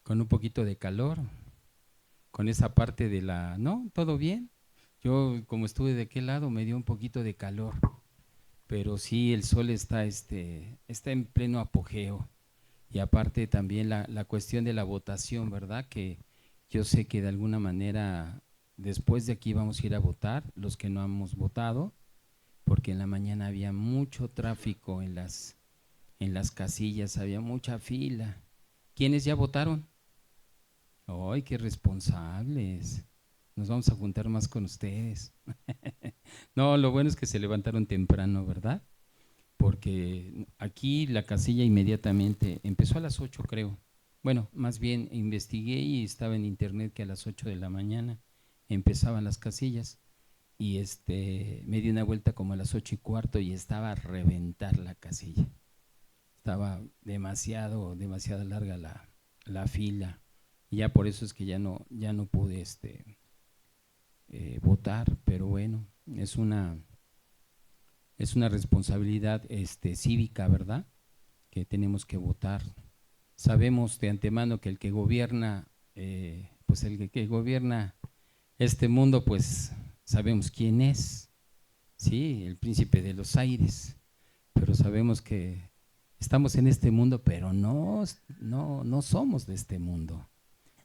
con un poquito de calor, con esa parte de la... ¿No? ¿Todo bien? Yo, como estuve de aquel lado, me dio un poquito de calor, pero sí, el sol está en pleno apogeo. Y aparte también la cuestión de la votación, ¿verdad? Que yo sé que de alguna manera después de aquí vamos a ir a votar, los que no hemos votado, porque en la mañana había mucho tráfico en las casillas, había mucha fila. ¿Quiénes ya votaron? ¡Ay, qué responsables! Nos vamos a juntar más con ustedes. No, lo bueno es que se levantaron temprano, ¿verdad? Porque aquí la casilla inmediatamente empezó a las 8, creo. Bueno, más bien investigué y estaba en internet que a las 8 de la mañana empezaban las casillas y me di una vuelta como a las 8:15 y estaba a reventar la casilla. Estaba demasiado larga la fila y ya por eso es que ya no pude votar, pero bueno, es una responsabilidad cívica, ¿verdad? Que tenemos que votar. Sabemos de antemano que el que gobierna, pues el que gobierna este mundo, pues sabemos quién es, sí, el príncipe de los aires, pero sabemos que estamos en este mundo, pero no somos de este mundo.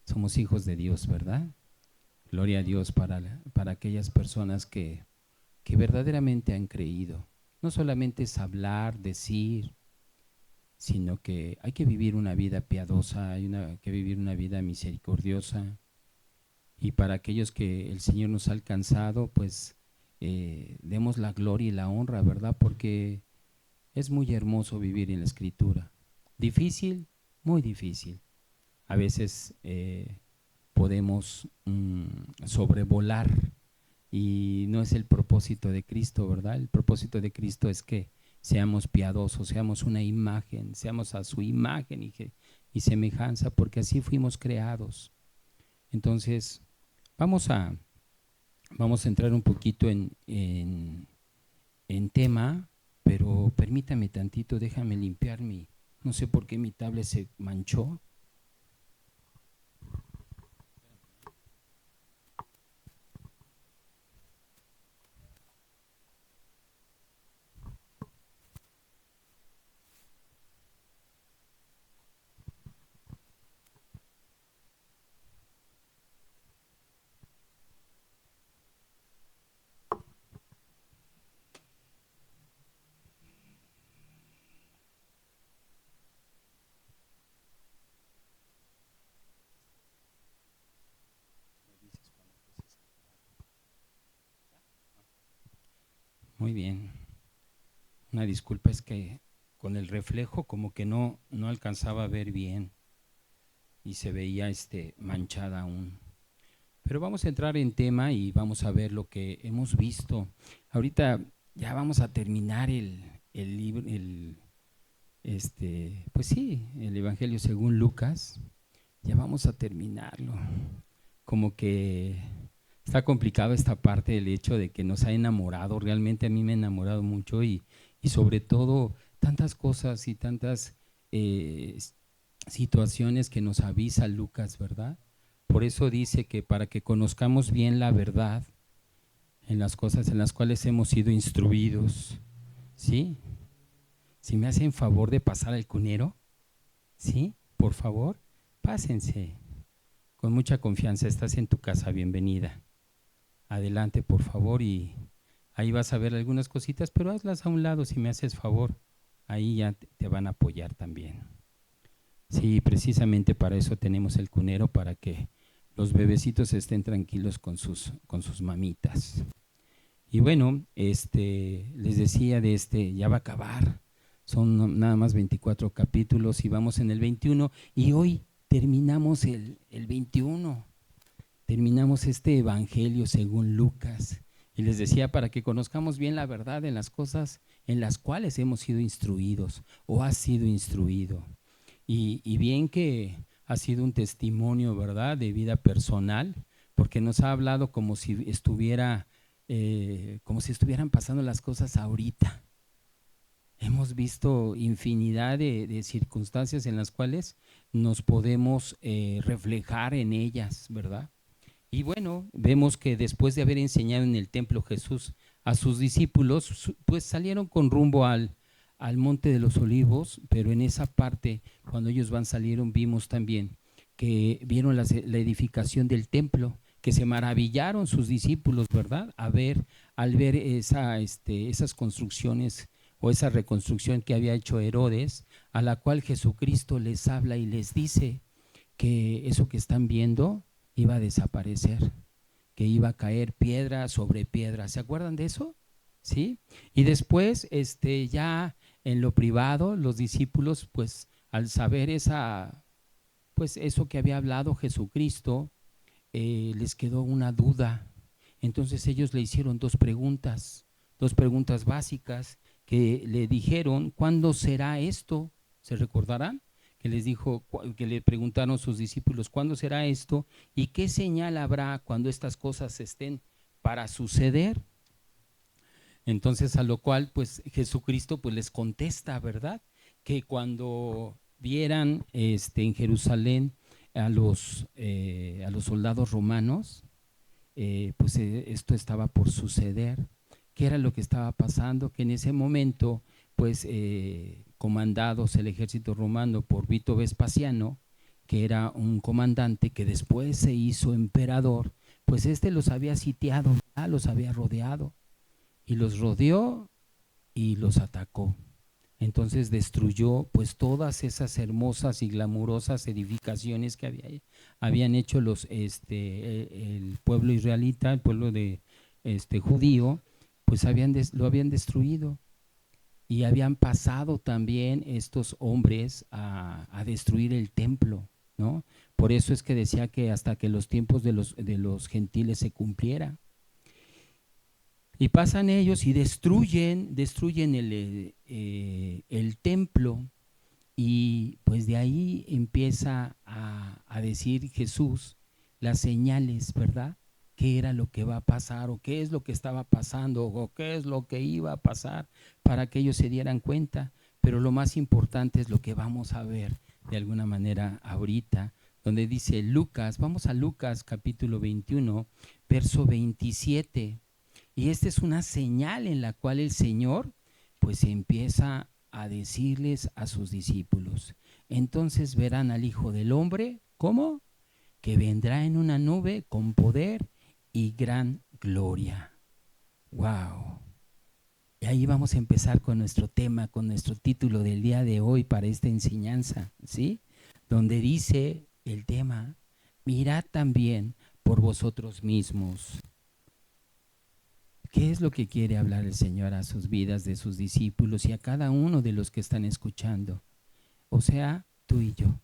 Somos hijos de Dios, ¿verdad? Gloria a Dios para aquellas personas que verdaderamente han creído. No solamente es hablar, decir, sino que hay que vivir una vida piadosa, que vivir una vida misericordiosa. Y para aquellos que el Señor nos ha alcanzado, pues demos la gloria y la honra, ¿verdad? Porque es muy hermoso vivir en la Escritura. Difícil, muy difícil. A veces podemos sobrevolar y no es el propósito de Cristo, ¿verdad? El propósito de Cristo es que seamos piadosos, seamos una imagen, seamos a su imagen y semejanza, porque así fuimos creados. Entonces, vamos a, vamos a entrar un poquito en tema, pero permítame tantito, déjame limpiar no sé por qué mi tablet se manchó. Muy bien. Una disculpa, es que con el reflejo como que no alcanzaba a ver bien y se veía manchada aún. Pero vamos a entrar en tema y vamos a ver lo que hemos visto. Ahorita ya vamos a terminar el libro, pues sí, el Evangelio según Lucas. Ya vamos a terminarlo. Como que está complicado esta parte del hecho de que nos ha enamorado. Realmente a mí me ha enamorado mucho y sobre todo tantas cosas y tantas eh, situaciones que nos avisa Lucas, ¿verdad? Por eso dice que para que conozcamos bien la verdad en las cosas en las cuales hemos sido instruidos, ¿sí? Si me hacen favor de pasar al cunero, ¿sí? Por favor, pásense. Con mucha confianza, estás en tu casa, bienvenida. Adelante, por favor, y ahí vas a ver algunas cositas, pero hazlas a un lado si me haces favor. Ahí ya te van a apoyar también. Sí, precisamente para eso tenemos el cunero, para que los bebecitos estén tranquilos con sus mamitas. Y bueno, les decía ya va a acabar. Son nada más 24 capítulos y vamos en el 21 y hoy terminamos el 21. Terminamos este evangelio según Lucas. Y les decía, para que conozcamos bien la verdad en las cosas en las cuales hemos sido instruidos o has sido instruido. Y bien que ha sido un testimonio, ¿verdad?, de vida personal, porque nos ha hablado como si estuvieran pasando las cosas ahorita. Hemos visto infinidad de circunstancias en las cuales nos podemos reflejar en ellas, ¿verdad? Y bueno, vemos que después de haber enseñado en el templo Jesús a sus discípulos, pues salieron con rumbo al Monte de los Olivos, pero en esa parte, cuando ellos salieron, vimos también que vieron la edificación del templo, que se maravillaron sus discípulos, ¿verdad? Al ver esas construcciones o esa reconstrucción que había hecho Herodes, a la cual Jesucristo les habla y les dice que eso que están viendo iba a desaparecer, que iba a caer piedra sobre piedra. ¿Se acuerdan de eso? ¿Sí? Y después, ya en lo privado, los discípulos, pues al saber pues eso que había hablado Jesucristo, les quedó una duda. Entonces ellos le hicieron dos preguntas básicas que le dijeron: ¿cuándo será esto? ¿Se recordarán? Que les dijo, que le preguntaron sus discípulos: ¿cuándo será esto? ¿Y qué señal habrá cuando estas cosas estén para suceder? Entonces, a lo cual pues Jesucristo pues les contesta, ¿verdad? Que cuando vieran en Jerusalén a los soldados romanos, pues esto estaba por suceder. ¿Qué era lo que estaba pasando? Que en ese momento, pues comandados el ejército romano por Vito Vespasiano, que era un comandante que después se hizo emperador, pues los había sitiado, los había rodeado, y los rodeó y los atacó. Entonces destruyó pues todas esas hermosas y glamurosas edificaciones que habían hecho el pueblo israelita, el pueblo de judío, pues lo habían destruido. Y habían pasado también estos hombres a destruir el templo, ¿no? Por eso es que decía que hasta que los tiempos de los gentiles se cumplieran. Y pasan ellos y destruyen el templo, y pues de ahí empieza a decir Jesús las señales, ¿verdad? ¿Qué era lo que va a pasar, o qué es lo que estaba pasando, o qué es lo que iba a pasar, para que ellos se dieran cuenta? Pero lo más importante es lo que vamos a ver de alguna manera ahorita, donde dice Lucas, vamos a Lucas capítulo 21, verso 27. Y esta es una señal en la cual el Señor pues empieza a decirles a sus discípulos: entonces verán al Hijo del Hombre, ¿cómo? Que vendrá en una nube con poder y gran gloria. ¡Wow! Y ahí vamos a empezar con nuestro tema, con nuestro título del día de hoy para esta enseñanza, ¿sí? Donde dice el tema: mirad también por vosotros mismos. ¿Qué es lo que quiere hablar el Señor a sus vidas de sus discípulos y a cada uno de los que están escuchando? O sea, tú y yo.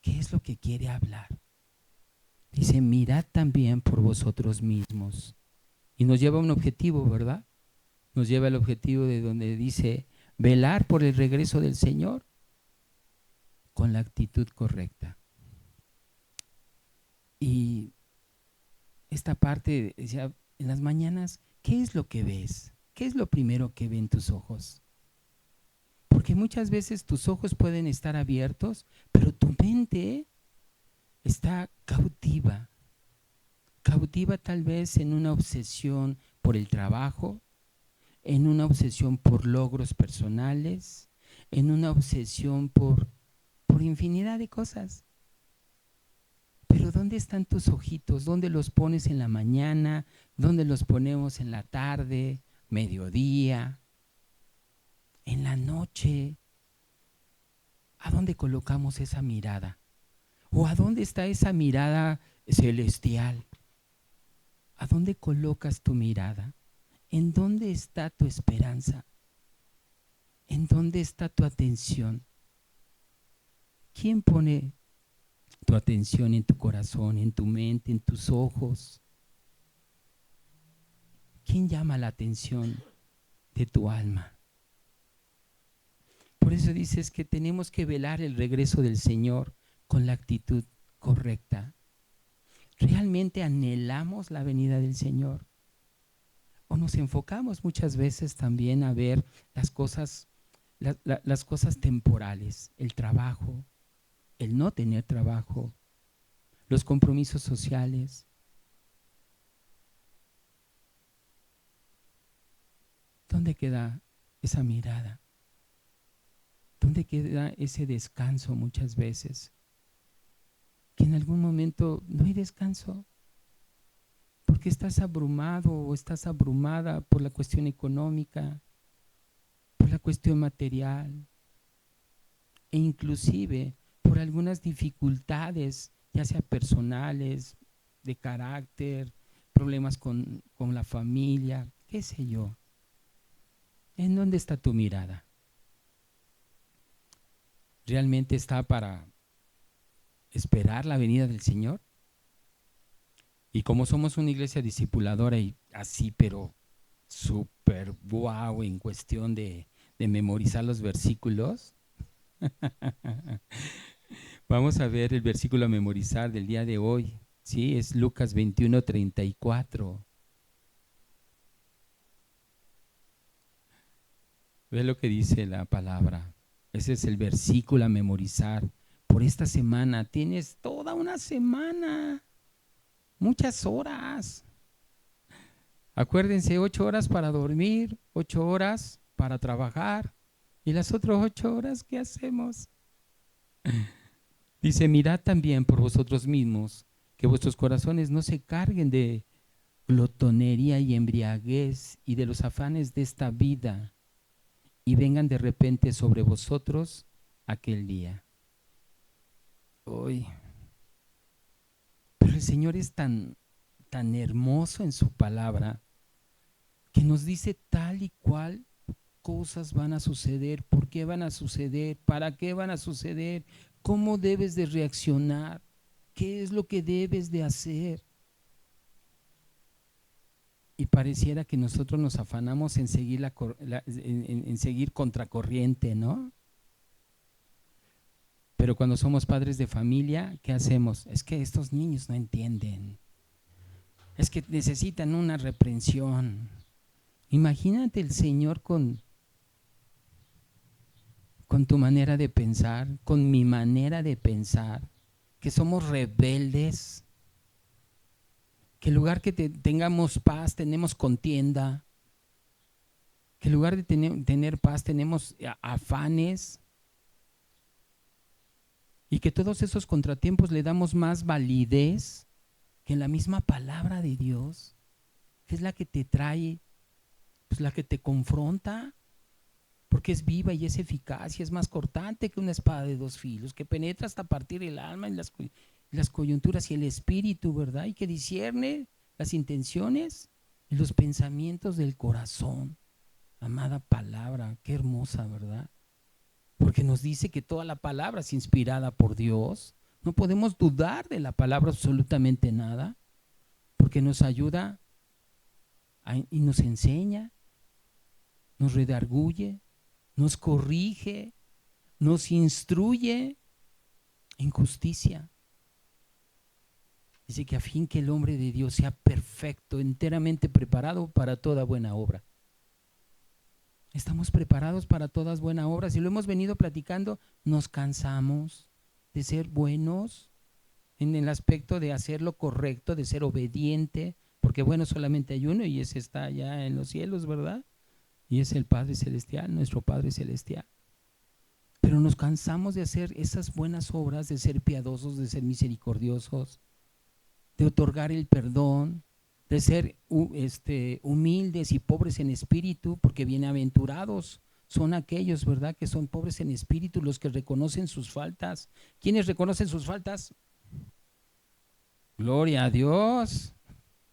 ¿Qué es lo que quiere hablar? Dice: mirad también por vosotros mismos. Y nos lleva a un objetivo, ¿verdad? Nos lleva al objetivo de donde dice: velar por el regreso del Señor con la actitud correcta. Y esta parte decía, en las mañanas, ¿qué es lo que ves? ¿Qué es lo primero que ven tus ojos? Porque muchas veces tus ojos pueden estar abiertos, pero tu mente está cautiva. Cautiva tal vez en una obsesión por el trabajo, en una obsesión por logros personales, en una obsesión por infinidad de cosas. Pero ¿dónde están tus ojitos? ¿Dónde los pones en la mañana? ¿Dónde los ponemos en la tarde, mediodía, en la noche? ¿A dónde colocamos esa mirada? ¿O a dónde está esa mirada celestial? ¿A dónde colocas tu mirada? ¿En dónde está tu esperanza? ¿En dónde está tu atención? ¿Quién pone tu atención en tu corazón, en tu mente, en tus ojos? ¿Quién llama la atención de tu alma? Por eso dices que tenemos que velar el regreso del Señor con la actitud correcta. ¿Realmente anhelamos la venida del Señor? ¿O nos enfocamos muchas veces también a ver las cosas temporales, el trabajo, el no tener trabajo, los compromisos sociales. ¿Dónde queda esa mirada? ¿Dónde queda ese descanso muchas veces? Que en algún momento no hay descanso, porque estás abrumado o estás abrumada por la cuestión económica, por la cuestión material e inclusive por algunas dificultades, ya sea personales, de carácter, problemas con la familia, qué sé yo. ¿En dónde está tu mirada? ¿Realmente está para esperar la venida del Señor? Y como somos una iglesia discipuladora y así, pero súper guau en cuestión de memorizar los versículos, vamos a ver el versículo a memorizar del día de hoy. Sí, es Lucas 21:34. Ve lo que dice la palabra. Ese es el versículo a memorizar por esta semana. Tienes toda una semana, muchas horas. Acuérdense, 8 horas para dormir, 8 horas para trabajar. ¿Y las otras 8 horas qué hacemos? Dice, mirad también por vosotros mismos, que vuestros corazones no se carguen de glotonería y embriaguez y de los afanes de esta vida, y vengan de repente sobre vosotros aquel día. Hoy. Pero el Señor es tan hermoso en su palabra, que nos dice tal y cual cosas van a suceder, por qué van a suceder, para qué van a suceder, cómo debes de reaccionar, qué es lo que debes de hacer. Y pareciera que nosotros nos afanamos en seguir, en seguir contracorriente, ¿no? Pero cuando somos padres de familia, ¿qué hacemos? Es que estos niños no entienden. Es que necesitan una reprensión. Imagínate el Señor con tu manera de pensar, con mi manera de pensar, que somos rebeldes, que en lugar que tengamos paz, tenemos contienda, que en lugar de tener paz, tenemos afanes, y que todos esos contratiempos le damos más validez que en la misma palabra de Dios, que es la que te trae, pues la que te confronta, porque es viva y es eficaz y es más cortante que una espada de 2 filos, que penetra hasta partir el alma y las coyunturas y el espíritu, ¿verdad? Y que discierne las intenciones y los pensamientos del corazón. Amada palabra, qué hermosa, ¿verdad? Porque nos dice que toda la palabra es inspirada por Dios. No podemos dudar de la palabra absolutamente nada, porque nos ayuda y nos enseña, nos redarguye, nos corrige, nos instruye en justicia. Dice que a fin que el hombre de Dios sea perfecto, enteramente preparado para toda buena obra. Estamos preparados para todas buenas obras y lo hemos venido platicando. Nos cansamos de ser buenos en el aspecto de hacer lo correcto, de ser obediente, porque bueno, solamente hay uno y ese está allá en los cielos, ¿verdad? Y es el Padre Celestial, nuestro Padre Celestial. Pero nos cansamos de hacer esas buenas obras, de ser piadosos, de ser misericordiosos, de otorgar el perdón, de ser humildes y pobres en espíritu, porque bienaventurados son aquellos, ¿verdad?, que son pobres en espíritu, los que reconocen sus faltas. ¿Quiénes reconocen sus faltas? Gloria a Dios,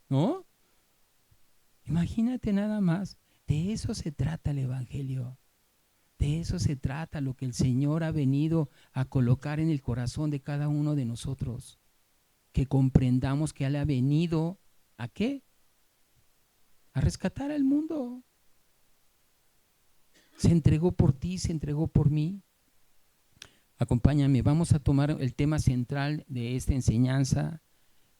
¿no? Imagínate nada más, de eso se trata el Evangelio. De eso se trata lo que el Señor ha venido a colocar en el corazón de cada uno de nosotros. Que comprendamos que Él ha venido ¿a qué? A rescatar al mundo. Se entregó por ti, se entregó por mí. Acompáñame, vamos a tomar el tema central de esta enseñanza.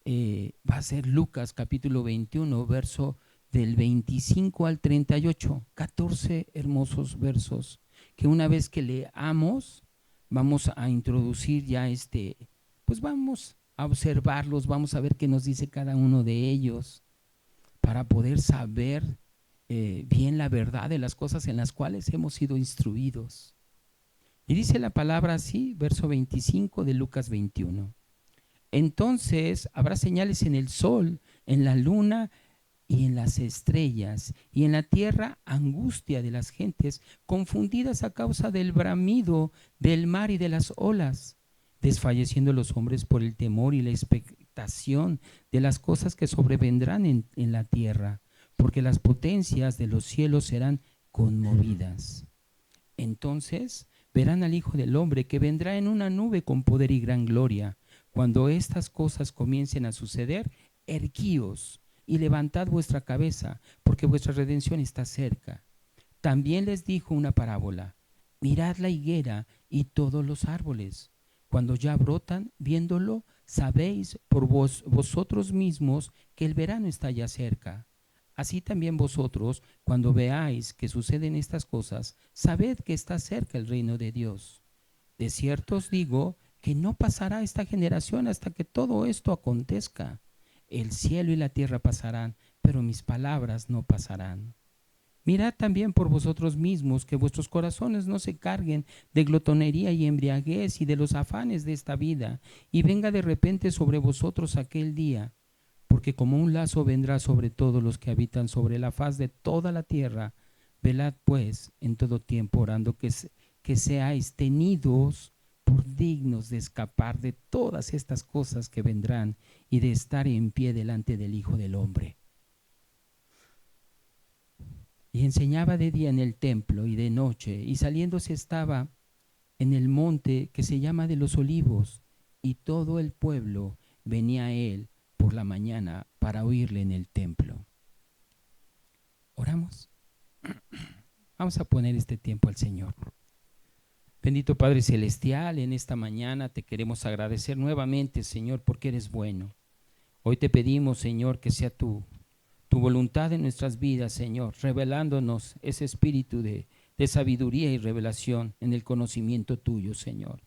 Va a ser Lucas capítulo 21, verso del 25 al 38. 14 hermosos versos que una vez que leamos vamos a introducir ya pues vamos a observarlos, vamos a ver qué nos dice cada uno de ellos para poder saber bien la verdad de las cosas en las cuales hemos sido instruidos. Y dice la palabra así, verso 25 de Lucas 21. Entonces habrá señales en el sol, en la luna y en las estrellas, y en la tierra angustia de las gentes, confundidas a causa del bramido del mar y de las olas, desfalleciendo los hombres por el temor y la expectación de las cosas que sobrevendrán en la tierra, porque las potencias de los cielos serán conmovidas. Entonces verán al Hijo del Hombre que vendrá en una nube con poder y gran gloria. Cuando estas cosas comiencen a suceder, erguíos y levantad vuestra cabeza, porque vuestra redención está cerca. También les dijo una parábola: mirad la higuera y todos los árboles. Cuando ya brotan, viéndolo, sabéis por vosotros mismos que el verano está ya cerca. Así también vosotros, cuando veáis que suceden estas cosas, sabed que está cerca el reino de Dios. De cierto os digo que no pasará esta generación hasta que todo esto acontezca. El cielo y la tierra pasarán, pero mis palabras no pasarán. Mirad también por vosotros mismos que vuestros corazones no se carguen de glotonería y embriaguez y de los afanes de esta vida, y venga de repente sobre vosotros aquel día, porque como un lazo vendrá sobre todos los que habitan sobre la faz de toda la tierra. Velad pues en todo tiempo, orando que seáis tenidos por dignos de escapar de todas estas cosas que vendrán y de estar en pie delante del Hijo del Hombre. Y enseñaba de día en el templo y de noche, y saliéndose estaba en el monte que se llama de los Olivos, y todo el pueblo venía a él por la mañana para oírle en el templo. Oramos. Vamos a poner este tiempo al Señor. Bendito Padre Celestial, en esta mañana te queremos agradecer nuevamente, Señor, porque eres bueno. Hoy te pedimos, Señor, que sea tu voluntad en nuestras vidas, Señor, revelándonos ese espíritu de sabiduría y revelación en el conocimiento tuyo, Señor.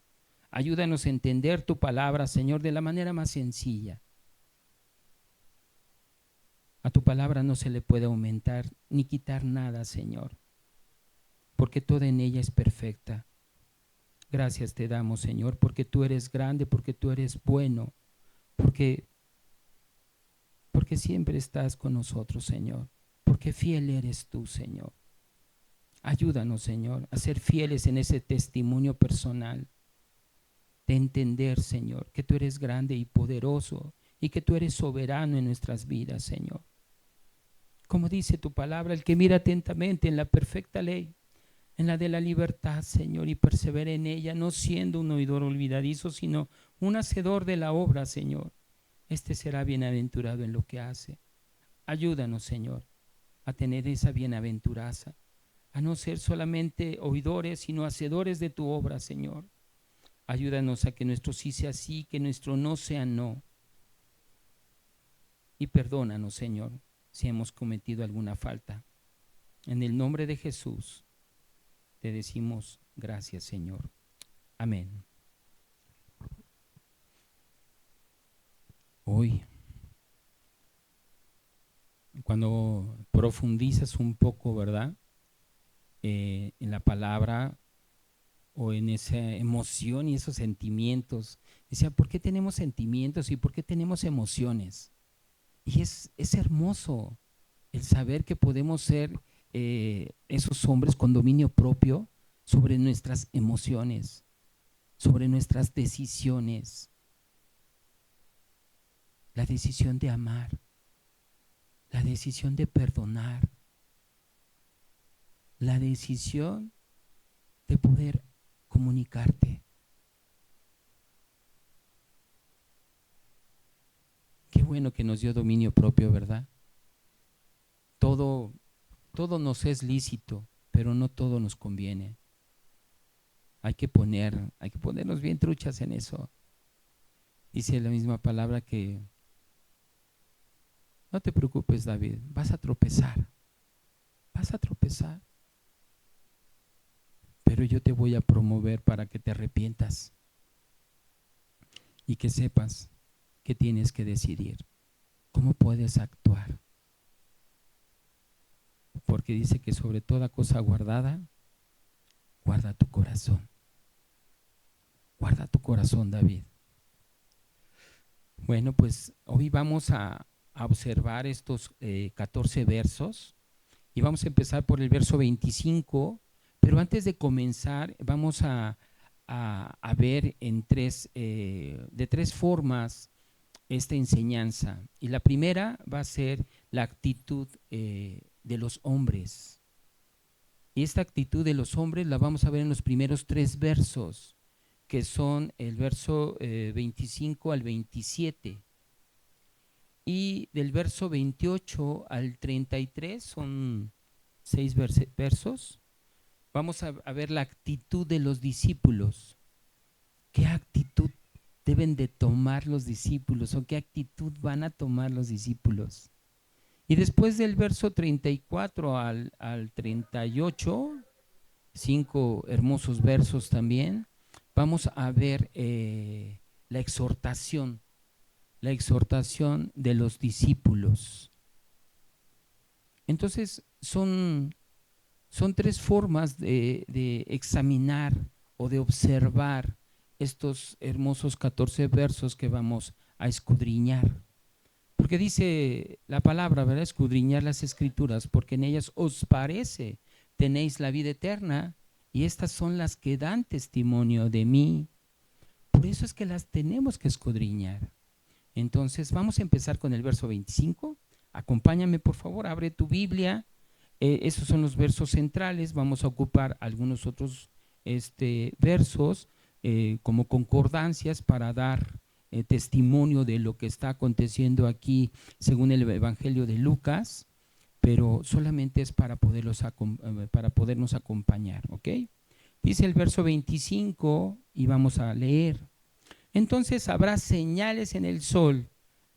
Ayúdanos a entender tu palabra, Señor, de la manera más sencilla. A tu palabra no se le puede aumentar ni quitar nada, Señor, porque toda en ella es perfecta. Gracias te damos, Señor, porque tú eres grande, porque tú eres bueno, porque siempre estás con nosotros, Señor, porque fiel eres tú, Señor. Ayúdanos, Señor, a ser fieles en ese testimonio personal, de entender, Señor, que tú eres grande y poderoso y que tú eres soberano en nuestras vidas, Señor. Como dice tu palabra, el que mira atentamente en la perfecta ley, en la de la libertad, Señor, y persevera en ella, no siendo un oidor olvidadizo, sino un hacedor de la obra, Señor, este será bienaventurado en lo que hace. Ayúdanos, Señor, a tener esa bienaventuranza, a no ser solamente oidores, sino hacedores de tu obra, Señor. Ayúdanos a que nuestro sí sea sí, que nuestro no sea no. Y perdónanos, Señor, si hemos cometido alguna falta. En el nombre de Jesús te decimos gracias, Señor. Amén. Hoy, cuando profundizas un poco, ¿verdad? En la palabra o en esa emoción y esos sentimientos. Decía, ¿por qué tenemos sentimientos y por qué tenemos emociones? Y es hermoso el saber que podemos ser esos hombres con dominio propio sobre nuestras emociones, sobre nuestras decisiones. La decisión de amar, la decisión de perdonar, la decisión de poder comunicarte. Qué bueno que nos dio dominio propio, ¿verdad? Todo nos es lícito, pero no todo nos conviene. Hay que ponernos bien truchas en eso. Dice la misma palabra que no te preocupes, David, vas a tropezar, pero yo te voy a promover para que te arrepientas y que sepas que tienes que decidir cómo puedes actuar. Porque dice que sobre toda cosa guardada, guarda tu corazón. Guarda tu corazón, David. Bueno, pues hoy vamos a observar estos 14 versos y vamos a empezar por el verso 25, pero antes de comenzar vamos a ver de tres formas esta enseñanza. Y la primera va a ser la actitud de los hombres. Y esta actitud de los hombres la vamos a ver en los primeros 3 versos, que son el verso 25 al 27. Y del verso 28 al 33, son 6 versos, vamos a ver la actitud de los discípulos. ¿Qué actitud deben de tomar los discípulos o qué actitud van a tomar los discípulos? Y después del verso 34 al 38, 5 hermosos versos también, vamos a ver la exhortación de los discípulos. Entonces son 3 formas de examinar o de observar estos hermosos 14 versos que vamos a escudriñar. Porque dice la palabra, ¿verdad? Escudriñar las escrituras, porque en ellas os parece, tenéis la vida eterna, y estas son las que dan testimonio de mí. Por eso es que las tenemos que escudriñar. Entonces vamos a empezar con el verso 25. Acompáñame, por favor, abre tu Biblia. Esos son los versos centrales. Vamos a ocupar algunos otros versos como concordancias para dar testimonio de lo que está aconteciendo aquí según el Evangelio de Lucas, pero solamente es para podernos acompañar, ¿ok? Dice el verso 25 y vamos a leer. Entonces habrá señales en el sol,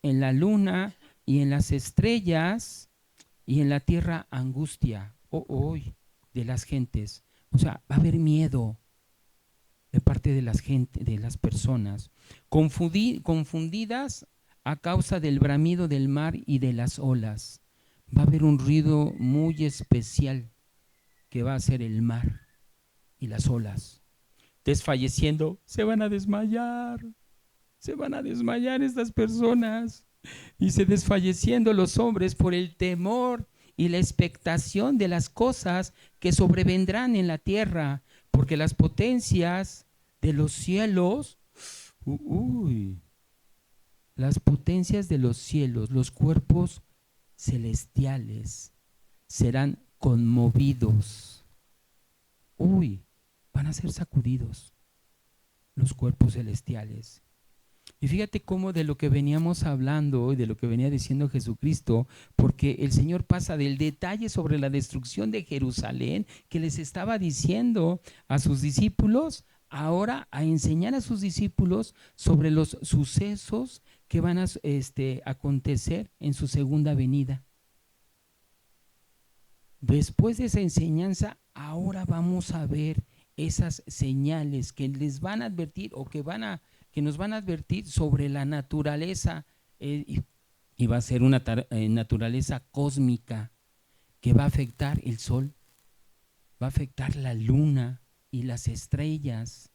en la luna y en las estrellas, y en la tierra angustia, de las gentes. O sea, va a haber miedo de parte de las personas, confundidas a causa del bramido del mar y de las olas. Va a haber un ruido muy especial que va a ser el mar y las olas. Desfalleciendo, se van a desmayar estas personas. Dice, desfalleciendo los hombres por el temor y la expectación de las cosas que sobrevendrán en la tierra, porque las potencias de los cielos, las potencias de los cielos, los cuerpos celestiales, serán conmovidos. Van a ser sacudidos los cuerpos celestiales. Y fíjate cómo de lo que veníamos hablando y de lo que venía diciendo Jesucristo, porque el Señor pasa del detalle sobre la destrucción de Jerusalén que les estaba diciendo a sus discípulos, ahora a enseñar a sus discípulos sobre los sucesos que van a acontecer en su segunda venida. Después de esa enseñanza, ahora vamos a ver esas señales que les van a advertir o que nos van a advertir sobre la naturaleza, y va a ser una naturaleza cósmica que va a afectar el sol, va a afectar la luna y las estrellas,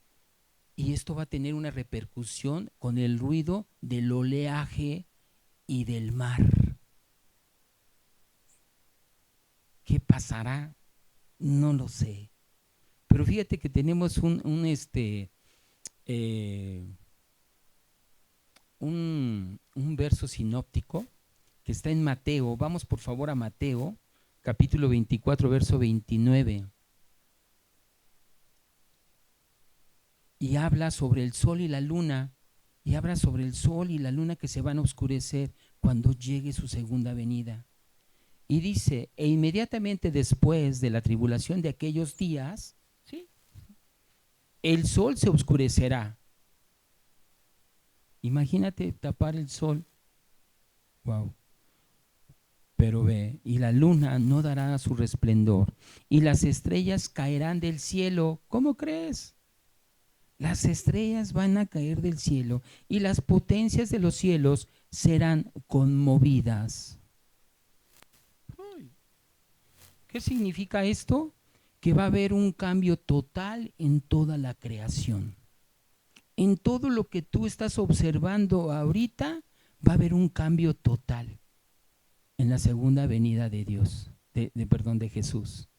y esto va a tener una repercusión con el ruido del oleaje y del mar. ¿Qué pasará? No lo sé. Pero fíjate que tenemos un verso sinóptico que está en Mateo. Vamos por favor a Mateo, capítulo 24, verso 29. Y habla sobre el sol y la luna, y habla sobre el sol y la luna que se van a oscurecer cuando llegue su segunda venida. Y dice, e inmediatamente después de la tribulación de aquellos días, ¿sí?, el sol se oscurecerá. Imagínate tapar el sol. Wow. Pero ve, y la luna no dará su resplandor, y las estrellas caerán del cielo. ¿Cómo crees? Las estrellas van a caer del cielo y las potencias de los cielos serán conmovidas. ¿Qué significa esto? Que va a haber un cambio total en toda la creación. En todo lo que tú estás observando ahorita, va a haber un cambio total en la segunda venida de Dios, de Jesús.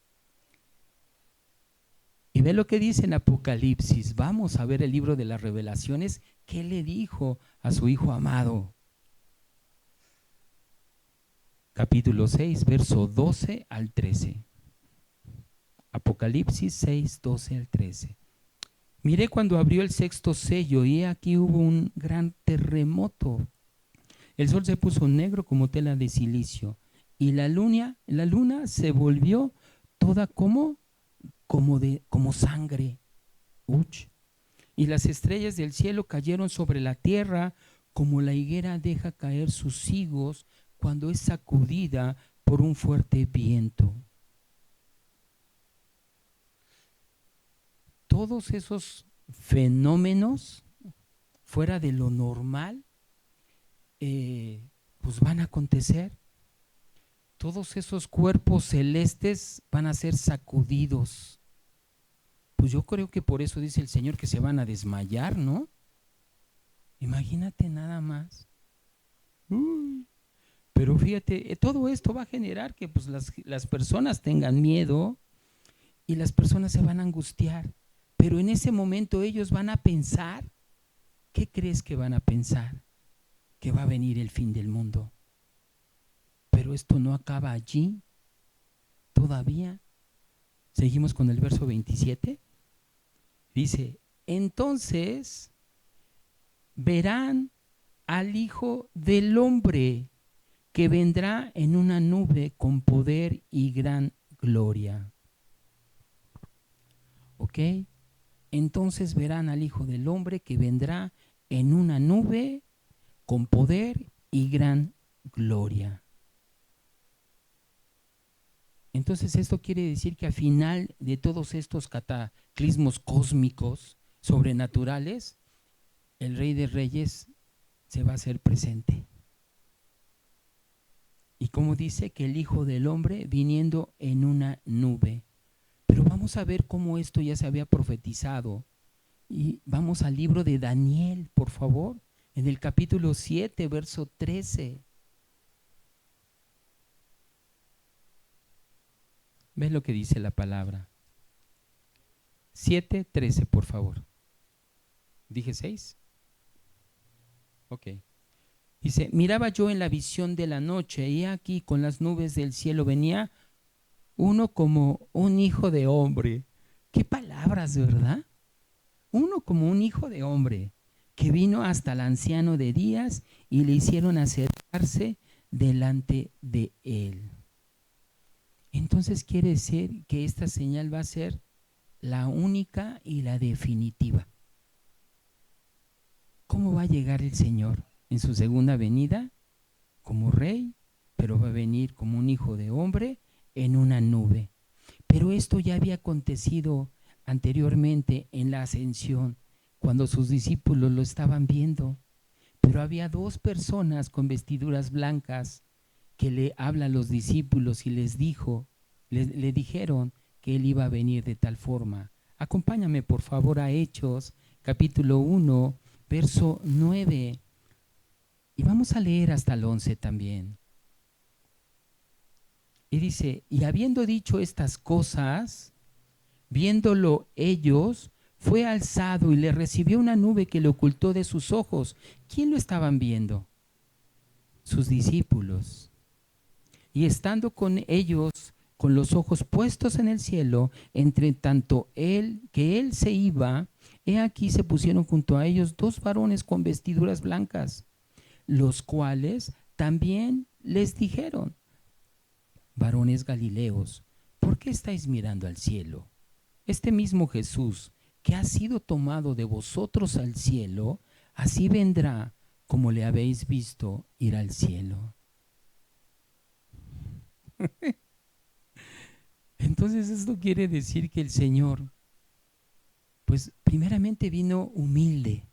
Y ve lo que dice en Apocalipsis. Vamos a ver el libro de las Revelaciones. ¿Qué le dijo a su Hijo amado? Capítulo 6, verso 12 al 13. Apocalipsis 6, 12 al 13. Miré cuando abrió el sexto sello y aquí hubo un gran terremoto. El sol se puso negro como tela de silicio y la luna se volvió toda como sangre. Uch. Y las estrellas del cielo cayeron sobre la tierra como la higuera deja caer sus higos cuando es sacudida por un fuerte viento. Todos esos fenómenos fuera de lo normal pues van a acontecer. Todos esos cuerpos celestes van a ser sacudidos. Pues yo creo que por eso dice el Señor que se van a desmayar, ¿no? Imagínate nada más. Pero fíjate, todo esto va a generar que pues las personas tengan miedo y las personas se van a angustiar. Pero en ese momento ellos van a pensar, ¿qué crees que van a pensar? Que va a venir el fin del mundo. Pero esto no acaba allí. Todavía. Seguimos con el verso 27. Dice, entonces verán al Hijo del Hombre que vendrá en una nube con poder y gran gloria. ¿Ok? Entonces verán al Hijo del Hombre que vendrá en una nube con poder y gran gloria. Entonces esto quiere decir que al final de todos estos cataclismos cósmicos, sobrenaturales, el Rey de Reyes se va a hacer presente. Y como dice que el Hijo del Hombre viniendo en una nube. Pero vamos a ver cómo esto ya se había profetizado. Y vamos al libro de Daniel, por favor, en el capítulo 7, verso 13. ¿Ves lo que dice la palabra? 7:13, por favor. ¿Dije 6? Ok. Dice, miraba yo en la visión de la noche y aquí con las nubes del cielo venía uno como un hijo de hombre. ¿Qué palabras, verdad? Uno como un hijo de hombre que vino hasta el anciano de días y le hicieron acercarse delante de él. Entonces quiere decir que esta señal va a ser la única y la definitiva. ¿Cómo va a llegar el Señor en su segunda venida? Como rey, pero va a venir como un hijo de hombre en una nube. Pero esto ya había acontecido anteriormente en la ascensión, cuando sus discípulos lo estaban viendo. Pero había dos personas con vestiduras blancas que le hablan a los discípulos y les dijo, le dijeron que él iba a venir de tal forma. Acompáñame por favor a Hechos, capítulo 1, verso 9. Y vamos a leer hasta el 11 también. Y dice, y habiendo dicho estas cosas, viéndolo ellos, fue alzado y le recibió una nube que le ocultó de sus ojos. ¿Quién lo estaban viendo? Sus discípulos. Y estando con ellos, con los ojos puestos en el cielo, entre tanto que él se iba, he aquí se pusieron junto a ellos dos varones con vestiduras blancas, los cuales también les dijeron, varones galileos, ¿por qué estáis mirando al cielo? Este mismo Jesús que ha sido tomado de vosotros al cielo, así vendrá como le habéis visto ir al cielo. Entonces esto quiere decir que el Señor, pues primeramente vino humilde,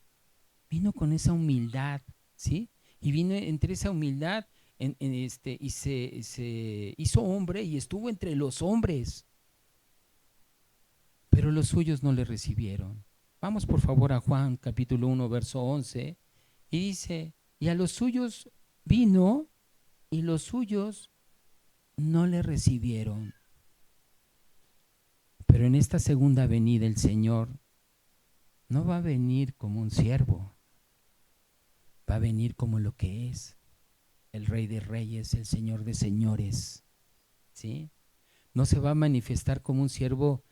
vino con esa humildad, ¿sí? Y vino entre esa humildad y se hizo hombre y estuvo entre los hombres, pero los suyos no le recibieron. Vamos por favor a Juan capítulo 1, verso 11, y dice, y a los suyos vino y los suyos no le recibieron. Pero en esta segunda venida el Señor no va a venir como un siervo, va a venir como lo que es, el Rey de Reyes, el Señor de Señores, ¿sí? No se va a manifestar como un siervo,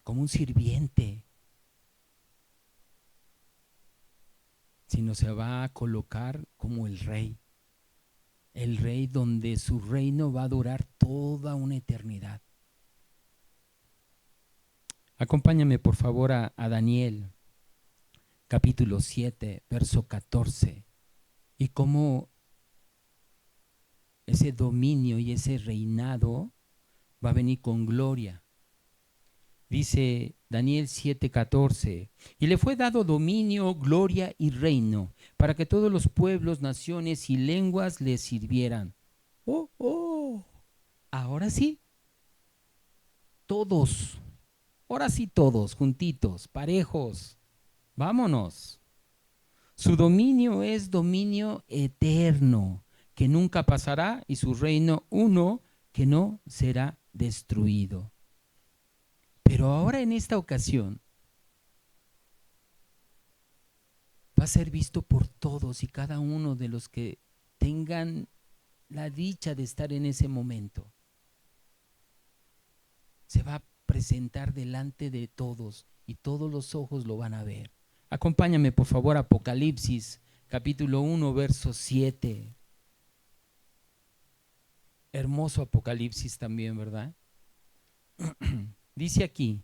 como un sirviente, sino se va a colocar como el Rey donde su reino va a durar toda una eternidad. Acompáñame por favor a Daniel, capítulo 7, verso 14, y cómo ese dominio y ese reinado va a venir con gloria. Dice Daniel 7:14, y le fue dado dominio, gloria y reino, para que todos los pueblos, naciones y lenguas le sirvieran. Oh, oh, ahora sí, todos, ahora sí todos, juntitos, parejos, vámonos. Su dominio es dominio eterno, que nunca pasará, y su reino uno, que no será destruido. Pero ahora en esta ocasión va a ser visto por todos y cada uno de los que tengan la dicha de estar en ese momento. Se va a presentar delante de todos y todos los ojos lo van a ver. Acompáñame por favor a Apocalipsis, capítulo 1, verso 7. Hermoso Apocalipsis también, ¿verdad? Dice aquí,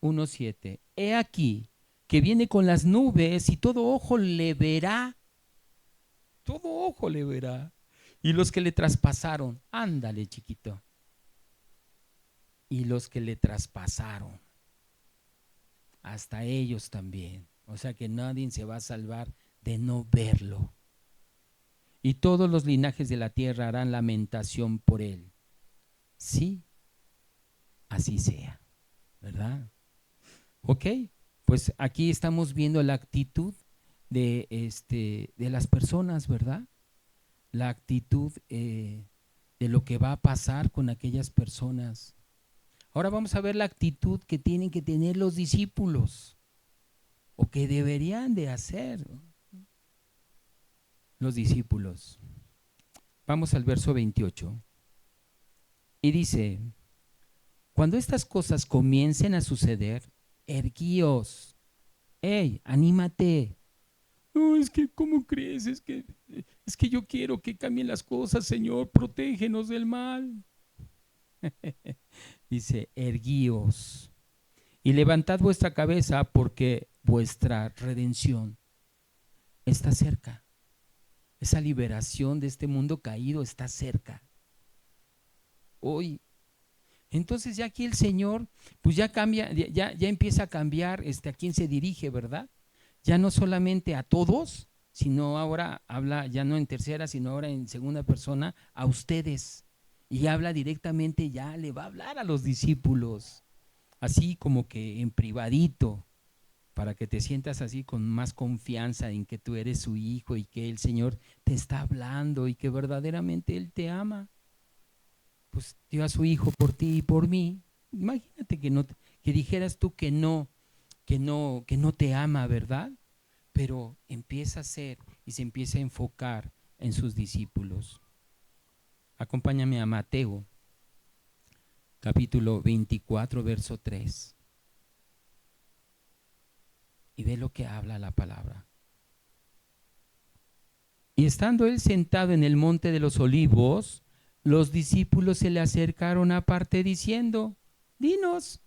1:7, he aquí que viene con las nubes y todo ojo le verá, y los que le traspasaron, ándale chiquito, y los que le traspasaron, hasta ellos también, o sea que nadie se va a salvar de no verlo. Y todos los linajes de la tierra harán lamentación por él. Sí, así sea, ¿verdad? Ok, pues aquí estamos viendo la actitud de las personas, ¿verdad? La actitud de lo que va a pasar con aquellas personas. Ahora vamos a ver la actitud que tienen que tener los discípulos o que deberían de hacer los discípulos. Vamos al verso 28. Y dice, cuando estas cosas comiencen a suceder, erguíos, hey, anímate. No, es que, ¿cómo crees? Es que yo quiero que cambien las cosas, Señor, protégenos del mal. Dice, erguíos y levantad vuestra cabeza porque vuestra redención está cerca. Esa liberación de este mundo caído está cerca. Hoy. Entonces ya aquí el Señor, pues ya cambia, ya empieza a cambiar a quién se dirige, ¿verdad? Ya no solamente a todos, sino ahora habla ya no en tercera, sino ahora en segunda persona, a ustedes. Y habla directamente, ya le va a hablar a los discípulos, así como que en privadito, para que te sientas así con más confianza en que tú eres su hijo y que el Señor te está hablando y que verdaderamente Él te ama. Pues dio a su hijo por ti y por mí. Imagínate que dijeras tú que no te ama, ¿verdad? Pero empieza a ser y se empieza a enfocar en sus discípulos. Acompáñame a Mateo, capítulo 24, verso 3. Y ve lo que habla la palabra. Y estando él sentado en el monte de los olivos, los discípulos se le acercaron aparte diciendo, dinos,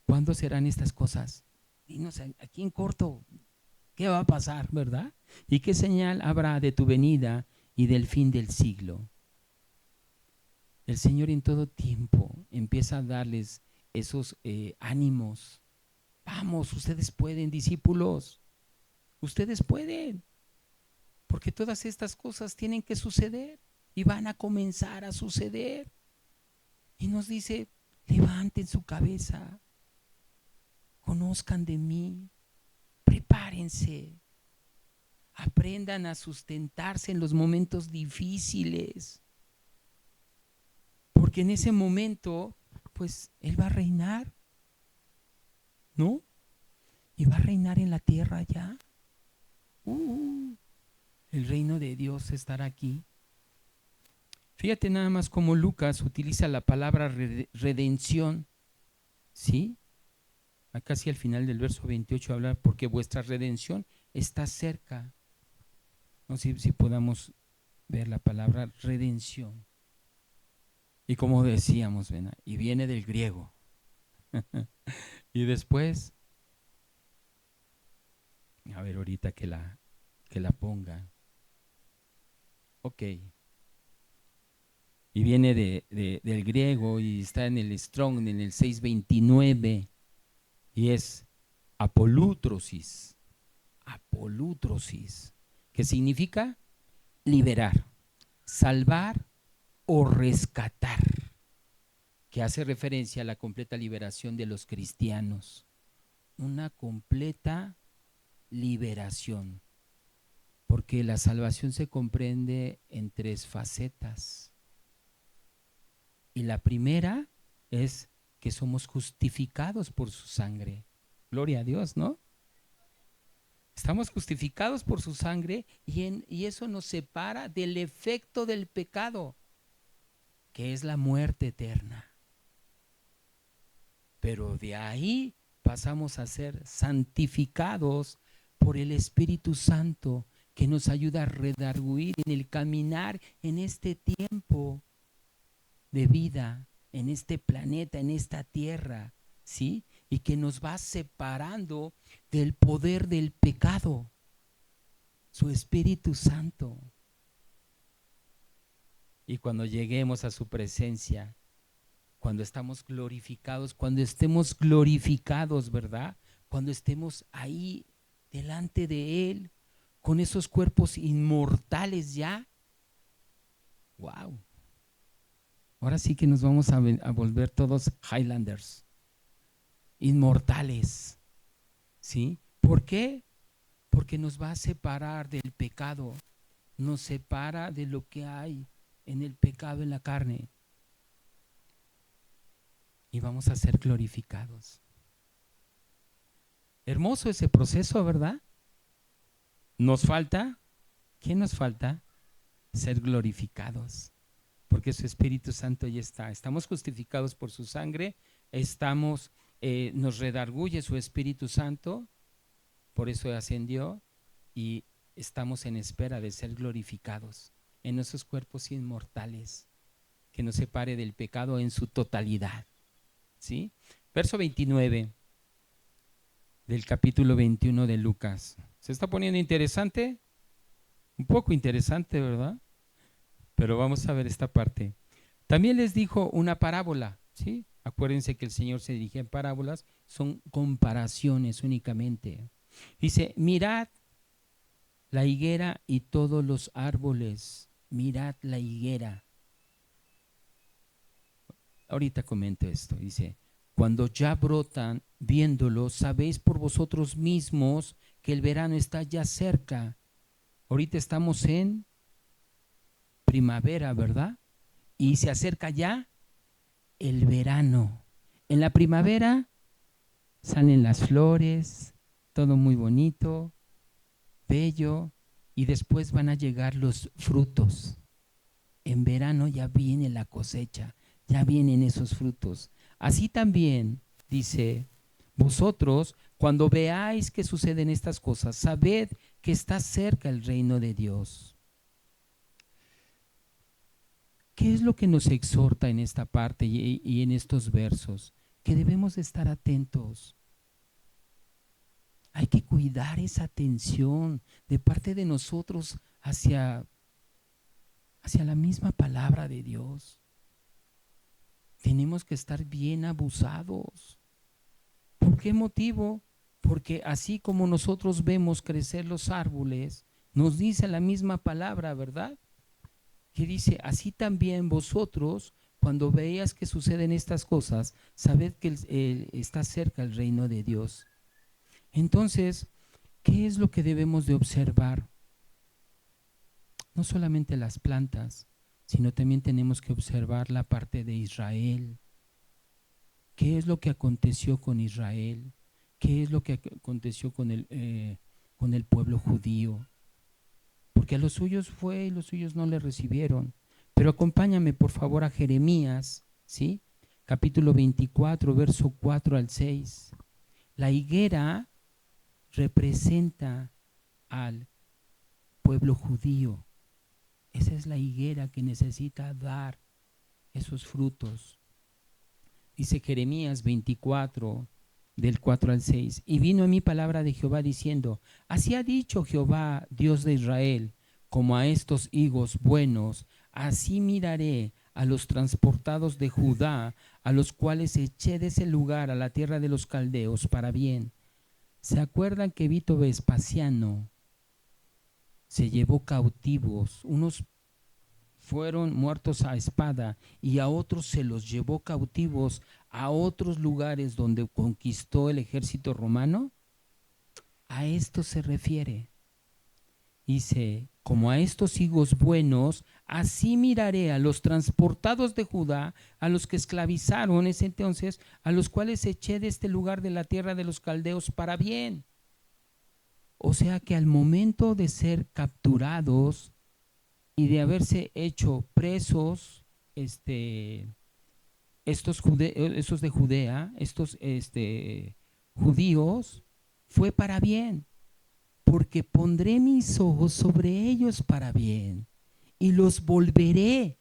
¿cuándo serán estas cosas? Dinos aquí en corto, ¿Qué va a pasar, verdad? ¿Y qué señal habrá de tu venida y del fin del siglo? El Señor en todo tiempo empieza a darles esos ánimos. Vamos, ustedes pueden, discípulos, ustedes pueden, porque todas estas cosas tienen que suceder y van a comenzar a suceder. Y nos dice, levanten su cabeza, conozcan de mí, prepárense, aprendan a sustentarse en los momentos difíciles, porque en ese momento, pues Él va a reinar, ¿no? Y va a reinar en la tierra ya. El reino de Dios estará aquí. Fíjate nada más cómo Lucas utiliza la palabra redención, ¿sí? Acá sí al final del verso 28 habla, porque vuestra redención está cerca. No sé si podamos ver la palabra redención. Y como decíamos, ¿verdad? Y viene del griego. Y después, a ver ahorita que la ponga. Ok. Y viene del griego y está en el Strong, en el 629. Y es apolútrosis. Apolútrosis. Que significa liberar, salvar o rescatar. Que hace referencia a la completa liberación de los cristianos. Una completa liberación. Porque la salvación se comprende en tres facetas. Y la primera es que somos justificados por su sangre. Gloria a Dios, ¿no? Estamos justificados por su sangre y eso nos separa del efecto del pecado, que es la muerte eterna. Pero de ahí pasamos a ser santificados por el Espíritu Santo, que nos ayuda a redarguir en el caminar en este tiempo de vida, en este planeta, en esta tierra, ¿sí? Y que nos va separando del poder del pecado, su Espíritu Santo. Y cuando lleguemos a su presencia, cuando estamos glorificados, cuando estemos glorificados, ¿verdad? Cuando estemos ahí delante de Él, con esos cuerpos inmortales ya. ¡Wow! Ahora sí que nos vamos a volver todos Highlanders, inmortales, ¿sí? ¿Por qué? Porque nos va a separar del pecado, nos separa de lo que hay en el pecado en la carne y vamos a ser glorificados. Hermoso ese proceso, ¿verdad? Nos falta, ¿qué nos falta? Ser glorificados, porque su Espíritu Santo ya está. Estamos justificados por su sangre, nos redarguye su Espíritu Santo, por eso ascendió y estamos en espera de ser glorificados en esos cuerpos inmortales que nos separe del pecado en su totalidad, ¿sí? Verso 29 del capítulo 21 de Lucas. ¿Se está poniendo interesante? Un poco interesante, ¿verdad? Pero vamos a ver esta parte. También les dijo una parábola, ¿sí? Acuérdense que el Señor se dirige en parábolas, son comparaciones únicamente. Dice, mirad la higuera y todos los árboles, mirad la higuera. Ahorita comento esto, dice, cuando ya brotan, viéndolo, sabéis por vosotros mismos que el verano está ya cerca. Ahorita estamos en primavera, ¿verdad? Y se acerca ya el verano. En la primavera salen las flores, todo muy bonito, bello, y después van a llegar los frutos. En verano ya viene la cosecha, ya vienen esos frutos. Así también, dice, vosotros, cuando veáis que suceden estas cosas, sabed que está cerca el reino de Dios. ¿Qué es lo que nos exhorta en esta parte y en estos versos? Que debemos de estar atentos. Hay que cuidar esa atención de parte de nosotros hacia la misma palabra de Dios. Tenemos que estar bien abusados. ¿Por qué motivo? Porque así como nosotros vemos crecer los árboles, nos dice la misma palabra, ¿verdad? Que dice, así también vosotros, cuando veáis que suceden estas cosas, sabed que está cerca el reino de Dios. Entonces, ¿qué es lo que debemos de observar? No solamente las plantas, sino también tenemos que observar la parte de Israel. ¿Qué es lo que aconteció con Israel? ¿Qué es lo que aconteció con el pueblo judío? Porque a los suyos fue y los suyos no le recibieron. Pero acompáñame por favor a Jeremías, ¿sí? Capítulo 24, verso 4 al 6. La higuera representa al pueblo judío. Esa es la higuera que necesita dar esos frutos. Dice Jeremías 24, del 4 al 6. Y vino a mí palabra de Jehová diciendo, así ha dicho Jehová, Dios de Israel, como a estos higos buenos, así miraré a los transportados de Judá, a los cuales eché de ese lugar a la tierra de los caldeos para bien. ¿Se acuerdan que Vito Vespasiano se llevó cautivos? Unos fueron muertos a espada y a otros se los llevó cautivos a otros lugares donde conquistó el ejército romano. A esto se refiere. Dice, como a estos higos buenos, así miraré a los transportados de Judá, a los que esclavizaron ese entonces, a los cuales eché de este lugar de la tierra de los caldeos para bien. O sea que al momento de ser capturados y de haberse hecho presos, estos de Judea, estos judíos, fue para bien, porque pondré mis ojos sobre ellos para bien, y los volveré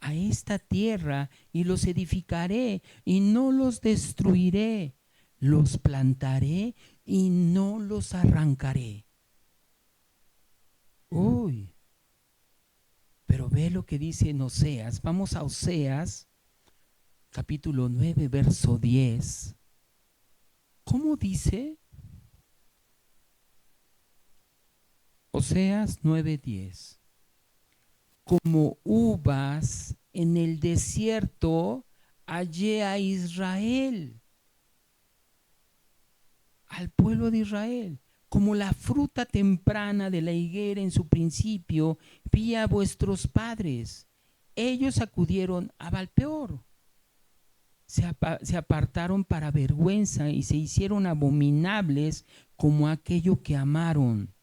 a esta tierra, y los edificaré, y no los destruiré, los plantaré, y no los arrancaré. Uy, pero ve lo que dice en Oseas. Vamos a Oseas, capítulo 9, verso 10. ¿Cómo dice? Oseas 9:10. Como uvas en el desierto hallé a Israel, al pueblo de Israel. Como la fruta temprana de la higuera en su principio, vi a vuestros padres. Ellos acudieron a Balpeor. Se apartaron para vergüenza y se hicieron abominables como aquello que amaron.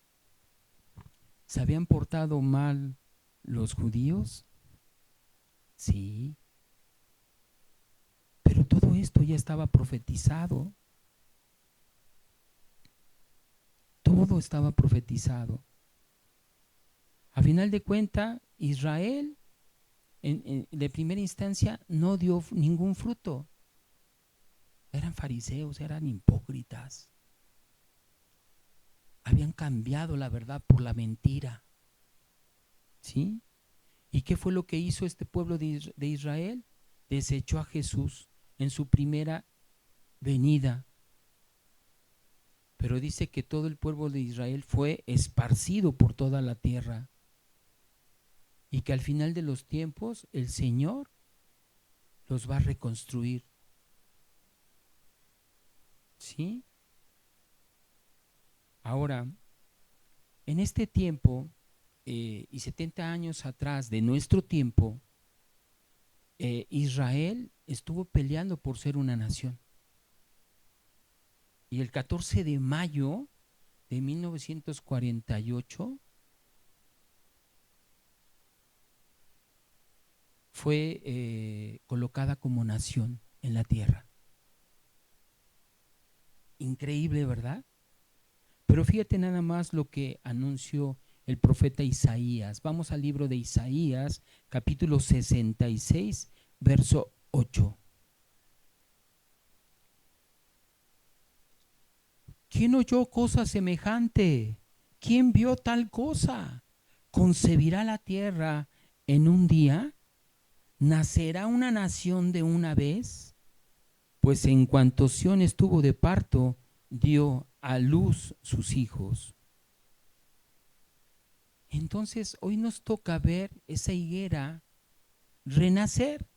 ¿Se habían portado mal los judíos? Sí. Pero todo esto ya estaba profetizado. Todo estaba profetizado. A final de cuentas, Israel de primera instancia no dio ningún fruto. Eran fariseos, eran hipócritas. Habían cambiado la verdad por la mentira. ¿Sí? ¿Y qué fue lo que hizo este pueblo de Israel? Desechó a Jesús en su primera venida. Pero dice que todo el pueblo de Israel fue esparcido por toda la tierra. Y que al final de los tiempos el Señor los va a reconstruir. ¿Sí? Ahora, en este tiempo y 70 años atrás de nuestro tiempo, Israel estuvo peleando por ser una nación. Y el 14 de mayo de 1948 fue colocada como nación en la tierra. Increíble, ¿verdad? Pero fíjate nada más lo que anunció el profeta Isaías. Vamos al libro de Isaías, capítulo 66, verso 8. ¿quién oyó cosa semejante? ¿Quién vio tal cosa? ¿Concebirá la tierra en un día? ¿Nacerá una nación de una vez? Pues en cuanto Sión estuvo de parto, dio a luz sus hijos. Entonces hoy nos toca ver esa higuera renacer,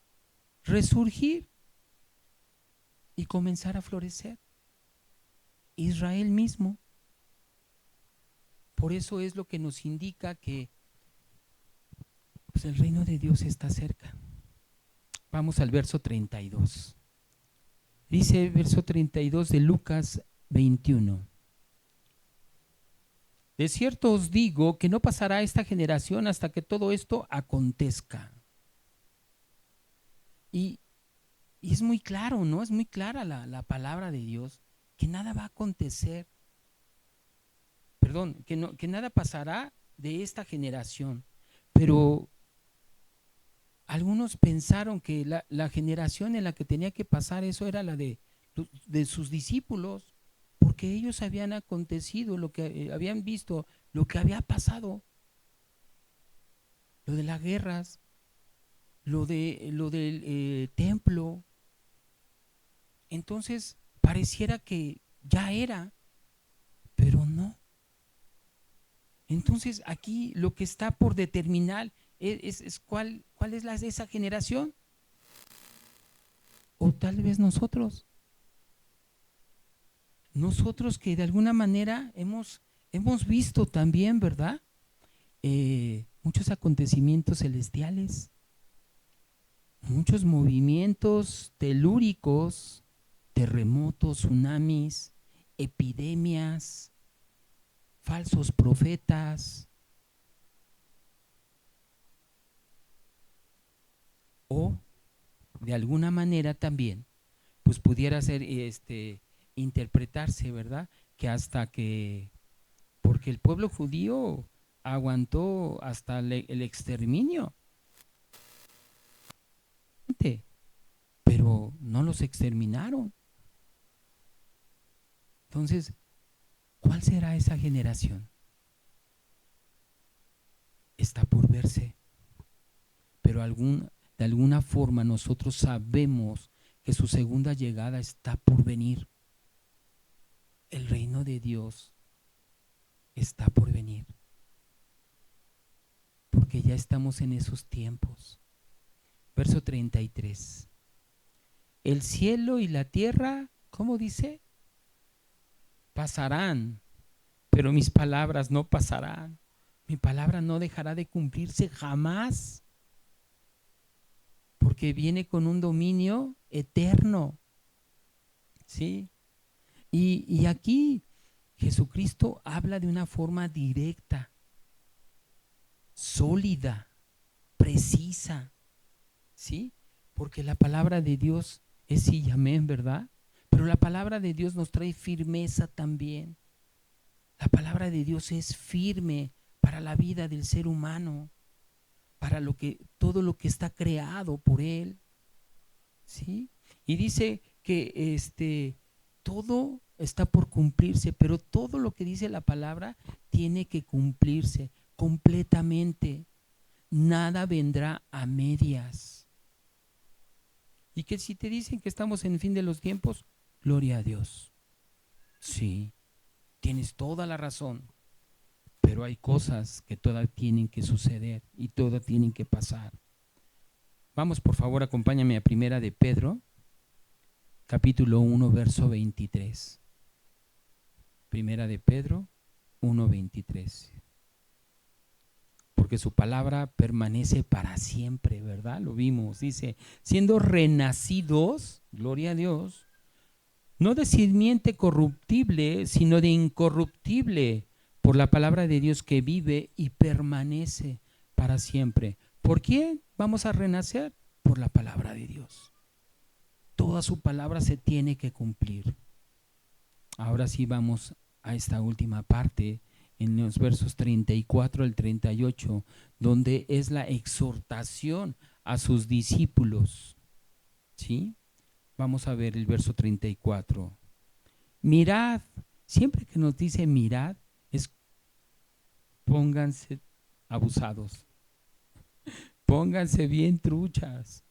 resurgir y comenzar a florecer. Israel mismo. Por eso es lo que nos indica que pues, el reino de Dios está cerca. Vamos al verso 32. Dice el verso 32 de Lucas 21. De cierto os digo que no pasará esta generación hasta que todo esto acontezca. Y es muy claro, ¿no? Es muy clara la palabra de Dios, que nada va a acontecer, perdón, que nada pasará de esta generación. Pero algunos pensaron que la generación en la que tenía que pasar eso era la de sus discípulos, porque ellos habían acontecido, lo que habían visto, lo que había pasado, lo de las guerras, lo del templo. Entonces pareciera que ya era, pero no. Entonces aquí lo que está por determinar es cuál es la de esa generación, o tal vez nosotros que de alguna manera hemos visto también, ¿verdad? Muchos acontecimientos celestiales, muchos movimientos telúricos, terremotos, tsunamis, epidemias, falsos profetas, o de alguna manera también, pues pudiera ser interpretarse, ¿verdad? Que hasta que, porque el pueblo judío aguantó hasta el exterminio, pero no los exterminaron. Entonces, ¿cuál será esa generación? Está por verse, pero de alguna forma nosotros sabemos que su segunda llegada está por venir. El reino de Dios está por venir, porque ya estamos en esos tiempos. Verso 33. El cielo y la tierra, ¿cómo dice? Pasarán, pero mis palabras no pasarán. Mi palabra no dejará de cumplirse jamás, porque viene con un dominio eterno. ¿Sí? Y aquí Jesucristo habla de una forma directa, sólida, precisa, ¿sí? Porque la palabra de Dios es sí y amén, ¿verdad? Pero la palabra de Dios nos trae firmeza también. La palabra de Dios es firme para la vida del ser humano, para todo lo que está creado por Él, ¿sí? Y dice que todo está por cumplirse, pero todo lo que dice la palabra tiene que cumplirse completamente. Nada vendrá a medias. Y que si te dicen que estamos en el fin de los tiempos, gloria a Dios. Sí, tienes toda la razón, pero hay cosas que todas tienen que suceder y todas tienen que pasar. Vamos, por favor, acompáñame a Primera de Pedro, capítulo 1, verso 23. Primera de Pedro 1, 23. Porque su palabra permanece para siempre, ¿verdad? Lo vimos, dice, siendo renacidos, gloria a Dios, no de simiente corruptible, sino de incorruptible, por la palabra de Dios que vive y permanece para siempre. ¿Por quién vamos a renacer? Por la palabra de Dios. Toda su palabra se tiene que cumplir. Ahora sí vamos a esta última parte, en los versos 34 al 38, donde es la exhortación a sus discípulos. ¿Sí? Vamos a ver el verso 34. Mirad Siempre que nos dice mirad, es pónganse abusados, pónganse bien truchas.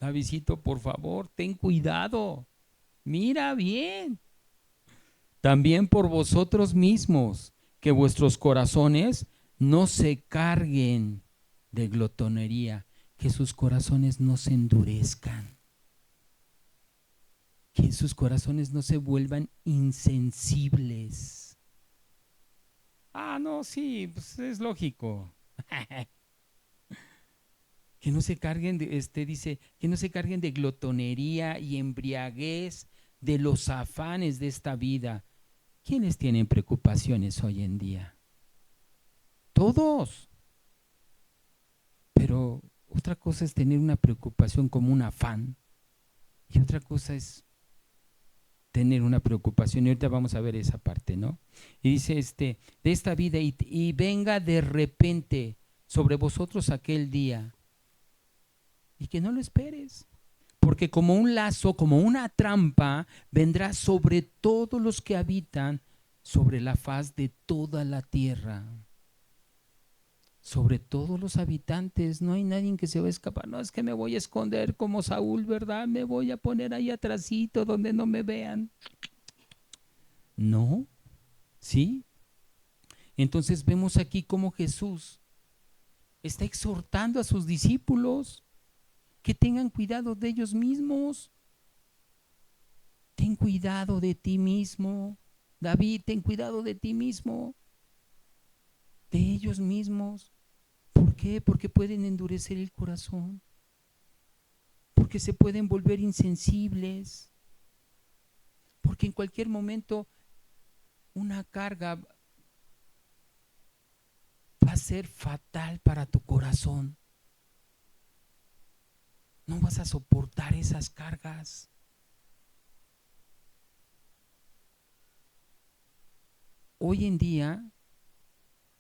Davidcito, por favor, ten cuidado, mira bien. También por vosotros mismos, que vuestros corazones no se carguen de glotonería, que sus corazones no se endurezcan, que sus corazones no se vuelvan insensibles. Ah, no, sí, pues es lógico. Que no se carguen de, dice, que no se carguen de glotonería y embriaguez, de los afanes de esta vida. ¿Quiénes tienen preocupaciones hoy en día? Todos. Pero otra cosa es tener una preocupación como un afán y otra cosa es tener una preocupación. Y ahorita vamos a ver esa parte, ¿no? Y dice, de esta vida y venga de repente sobre vosotros aquel día y que no lo esperes. Porque como un lazo, como una trampa, vendrá sobre todos los que habitan sobre la faz de toda la tierra. Sobre todos los habitantes, no hay nadie que se va a escapar. No, es que me voy a esconder como Saúl, ¿verdad? Me voy a poner ahí atrásito donde no me vean. No, ¿sí? Entonces vemos aquí cómo Jesús está exhortando a sus discípulos que tengan cuidado de ellos mismos. Ten cuidado de ti mismo. David, ten cuidado de ti mismo, de ellos mismos. ¿Por qué? Porque pueden endurecer el corazón, porque se pueden volver insensibles, porque en cualquier momento una carga va a ser fatal para tu corazón. No vas a soportar esas cargas. Hoy en día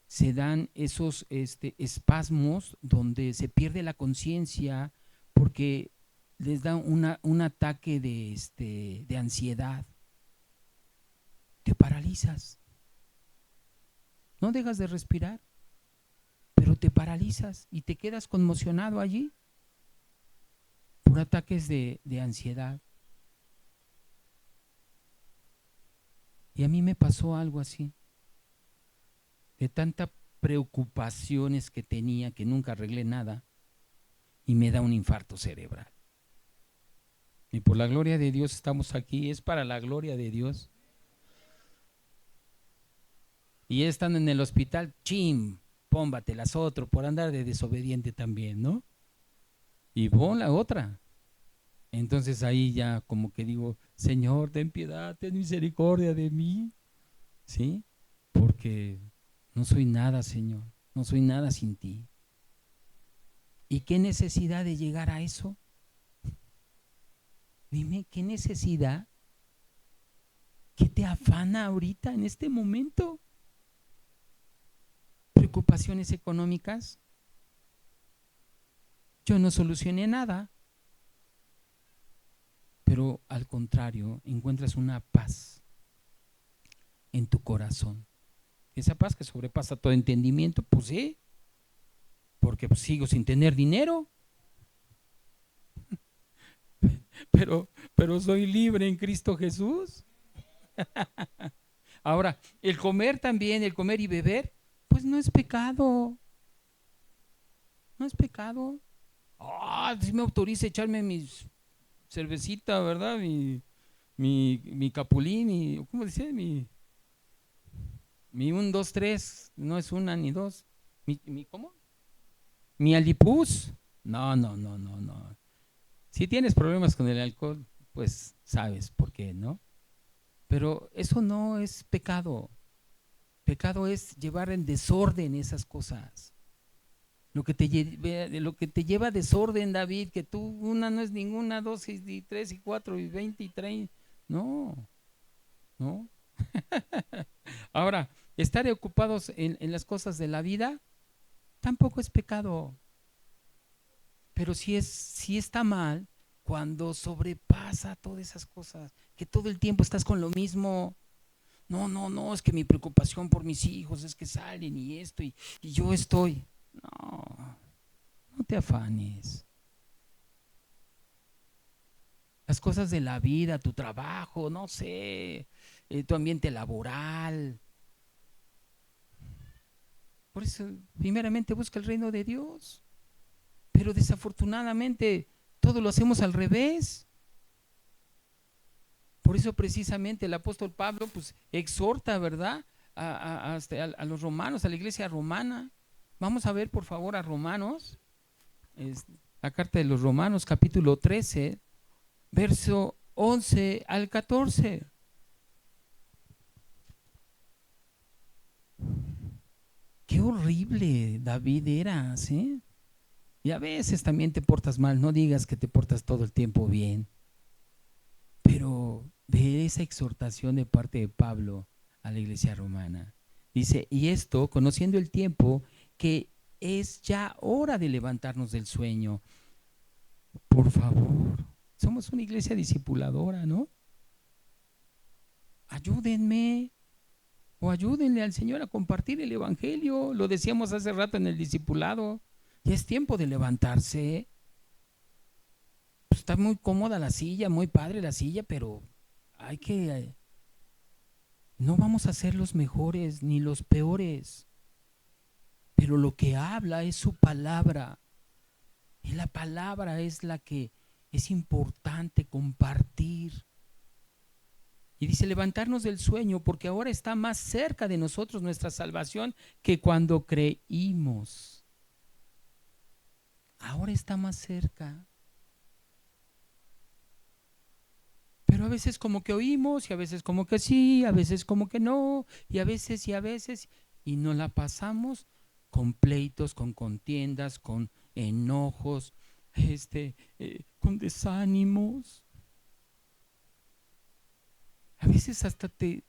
se dan esos espasmos donde se pierde la conciencia porque les da un ataque de ansiedad. Te paralizas. No dejas de respirar, pero te paralizas y te quedas conmocionado allí por ataques de ansiedad. Y a mí me pasó algo así, de tantas preocupaciones que tenía, que nunca arreglé nada, y me da un infarto cerebral. Y por la gloria de Dios estamos aquí, es para la gloria de Dios. Y estando en el hospital, chim, pómbatelas otro, por andar de desobediente también, ¿no? Y pon la otra. Entonces ahí ya como que digo, Señor, ten piedad, ten misericordia de mí, ¿sí? Porque no soy nada, Señor, no soy nada sin ti. ¿Y qué necesidad de llegar a eso? Dime, ¿qué necesidad? ¿Qué te afana ahorita en este momento? ¿Preocupaciones económicas? Yo no solucioné nada, pero al contrario, encuentras una paz en tu corazón. Esa paz que sobrepasa todo entendimiento, pues sí, porque pues, sigo sin tener dinero, pero soy libre en Cristo Jesús. Ahora, el comer también, el comer y beber, pues no es pecado, no es pecado. Ah, si me autoriza echarme mis cervecita, ¿verdad? Mi capulín, ¿cómo decía? Mi 1, 2, 3, no es una ni dos. ¿Cómo? Mi alipuz. No, no, no, no, no. Si tienes problemas con el alcohol, pues sabes por qué, ¿no? Pero eso no es pecado. Pecado es llevar en desorden esas cosas. Lo que te lleva a desorden, David, que tú una no es ninguna, dos y tres y cuatro y 20 y 30. No, no. Ahora, estar ocupados en las cosas de la vida tampoco es pecado, pero sí está mal cuando sobrepasa todas esas cosas, que todo el tiempo estás con lo mismo. No, no, no, es que mi preocupación por mis hijos es que salen y esto y yo estoy. No, no te afanes. Las cosas de la vida, tu trabajo, no sé, tu ambiente laboral. Por eso, primeramente busca el reino de Dios. Pero desafortunadamente todo lo hacemos al revés. Por eso precisamente el apóstol Pablo pues exhorta, ¿verdad? A los romanos, a la iglesia romana. Vamos a ver por favor a Romanos, es la carta de los Romanos capítulo 13, verso 11 al 14. Qué horrible David eras, ¿eh? Y a veces también te portas mal, no digas que te portas todo el tiempo bien, pero ve esa exhortación de parte de Pablo a la iglesia romana. Dice, y esto, conociendo el tiempo, que es ya hora de levantarnos del sueño. Por favor, somos una iglesia discipuladora, ¿no? Ayúdenme o ayúdenle al Señor a compartir el Evangelio. Lo decíamos hace rato en el discipulado. Ya es tiempo de levantarse. Pues está muy cómoda la silla, muy padre la silla, pero hay que... No vamos a ser los mejores ni los peores, pero lo que habla es su palabra. Y la palabra es la que es importante compartir. Y dice, levantarnos del sueño, porque ahora está más cerca de nosotros nuestra salvación que cuando creímos. Ahora está más cerca. Pero a veces como que oímos, y a veces como que sí, a veces como que no, y a veces, y nos la pasamos con pleitos, con contiendas, con enojos, con desánimos. A veces hasta te,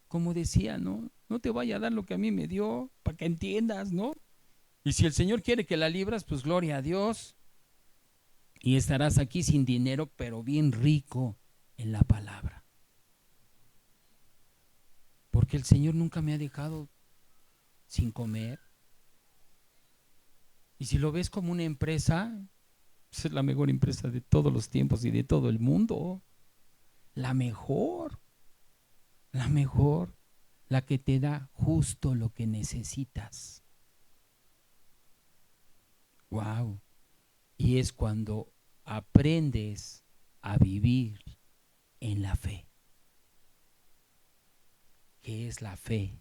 como decía, ¿no? No te vaya a dar lo que a mí me dio, para que entiendas, ¿no? Y si el Señor quiere que la libras, pues gloria a Dios. Y estarás aquí sin dinero, pero bien rico en la palabra. Porque el Señor nunca me ha dejado sin comer. Y si lo ves como una empresa, pues es la mejor empresa de todos los tiempos y de todo el mundo. La mejor, la mejor, la que te da justo lo que necesitas. Wow. Y es cuando aprendes a vivir en la fe. ¿Qué es la fe?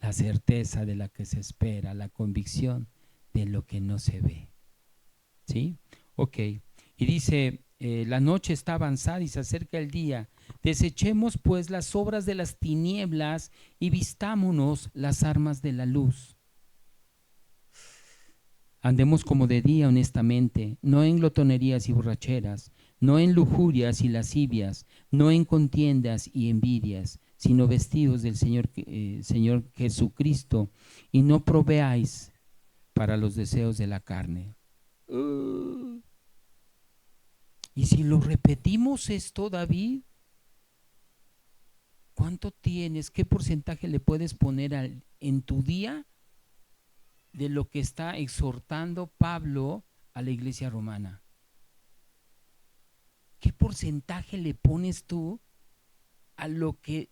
La certeza de la que se espera, la convicción de lo que no se ve. ¿Sí? Ok. Y dice, la noche está avanzada y se acerca el día. Desechemos pues las obras de las tinieblas y vistámonos las armas de la luz. Andemos como de día honestamente, no en glotonerías y borracheras, no en lujurias y lascivias, no en contiendas y envidias, sino vestidos del Señor Jesucristo, y no proveáis para los deseos de la carne. Y si lo repetimos esto, David, ¿cuánto tienes? ¿Qué porcentaje le puedes poner en tu día de lo que está exhortando Pablo a la iglesia romana? ¿Qué porcentaje le pones tú a lo que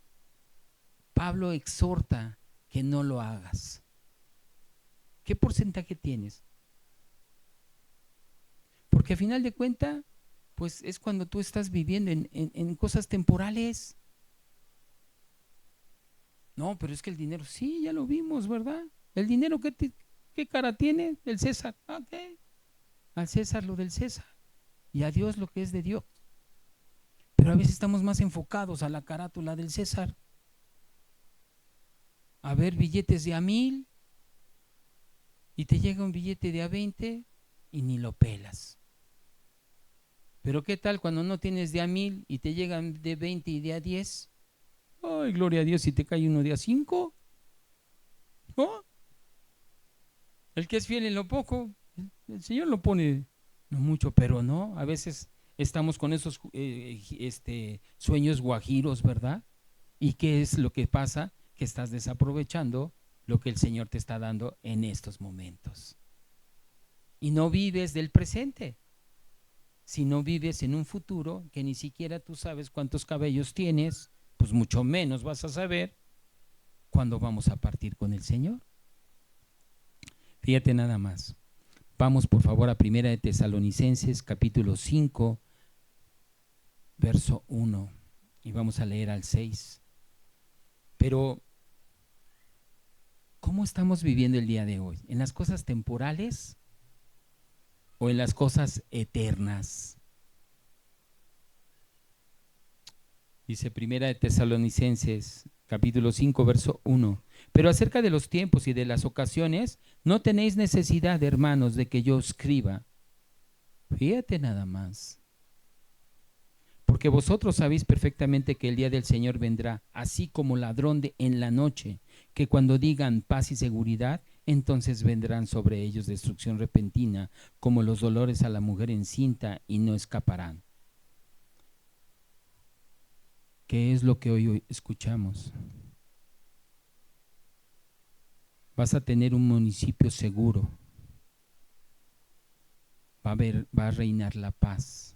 Pablo exhorta que no lo hagas? ¿Qué porcentaje tienes? Porque a final de cuentas, pues es cuando tú estás viviendo en cosas temporales. No, pero es que el dinero, sí, ya lo vimos, ¿verdad? El dinero, ¿qué cara tiene? El César. Ok. Al César lo del César y a Dios lo que es de Dios. Pero a veces estamos más enfocados a la carátula del César, a ver billetes de a 1000 y te llega un billete de a 20 y ni lo pelas. Pero ¿qué tal cuando no tienes de a 1000 y te llegan de 20 y de a 10? Ay, gloria a Dios, si te cae uno de a 5, ¿no? El que es fiel en lo poco, el Señor lo pone no mucho, pero no, a veces estamos con esos sueños guajiros, ¿verdad? ¿Y qué es lo que pasa? Que estás desaprovechando lo que el Señor te está dando en estos momentos. Y no vives del presente, sino vives en un futuro que ni siquiera tú sabes cuántos cabellos tienes, pues mucho menos vas a saber cuándo vamos a partir con el Señor. Fíjate nada más. Vamos por favor a Primera de Tesalonicenses capítulo 5, verso 1, y vamos a leer al 6. Pero, ¿cómo estamos viviendo el día de hoy? ¿En las cosas temporales o en las cosas eternas? Dice Primera de Tesalonicenses capítulo 5, verso 1. Pero acerca de los tiempos y de las ocasiones, no tenéis necesidad, hermanos, de que yo escriba. Fíjate nada más. Porque vosotros sabéis perfectamente que el día del Señor vendrá, así como ladrón en la noche, que cuando digan paz y seguridad, entonces vendrán sobre ellos destrucción repentina, como los dolores a la mujer encinta, y no escaparán. ¿Qué es lo que hoy escuchamos? Vas a tener un municipio seguro. Va a reinar la paz.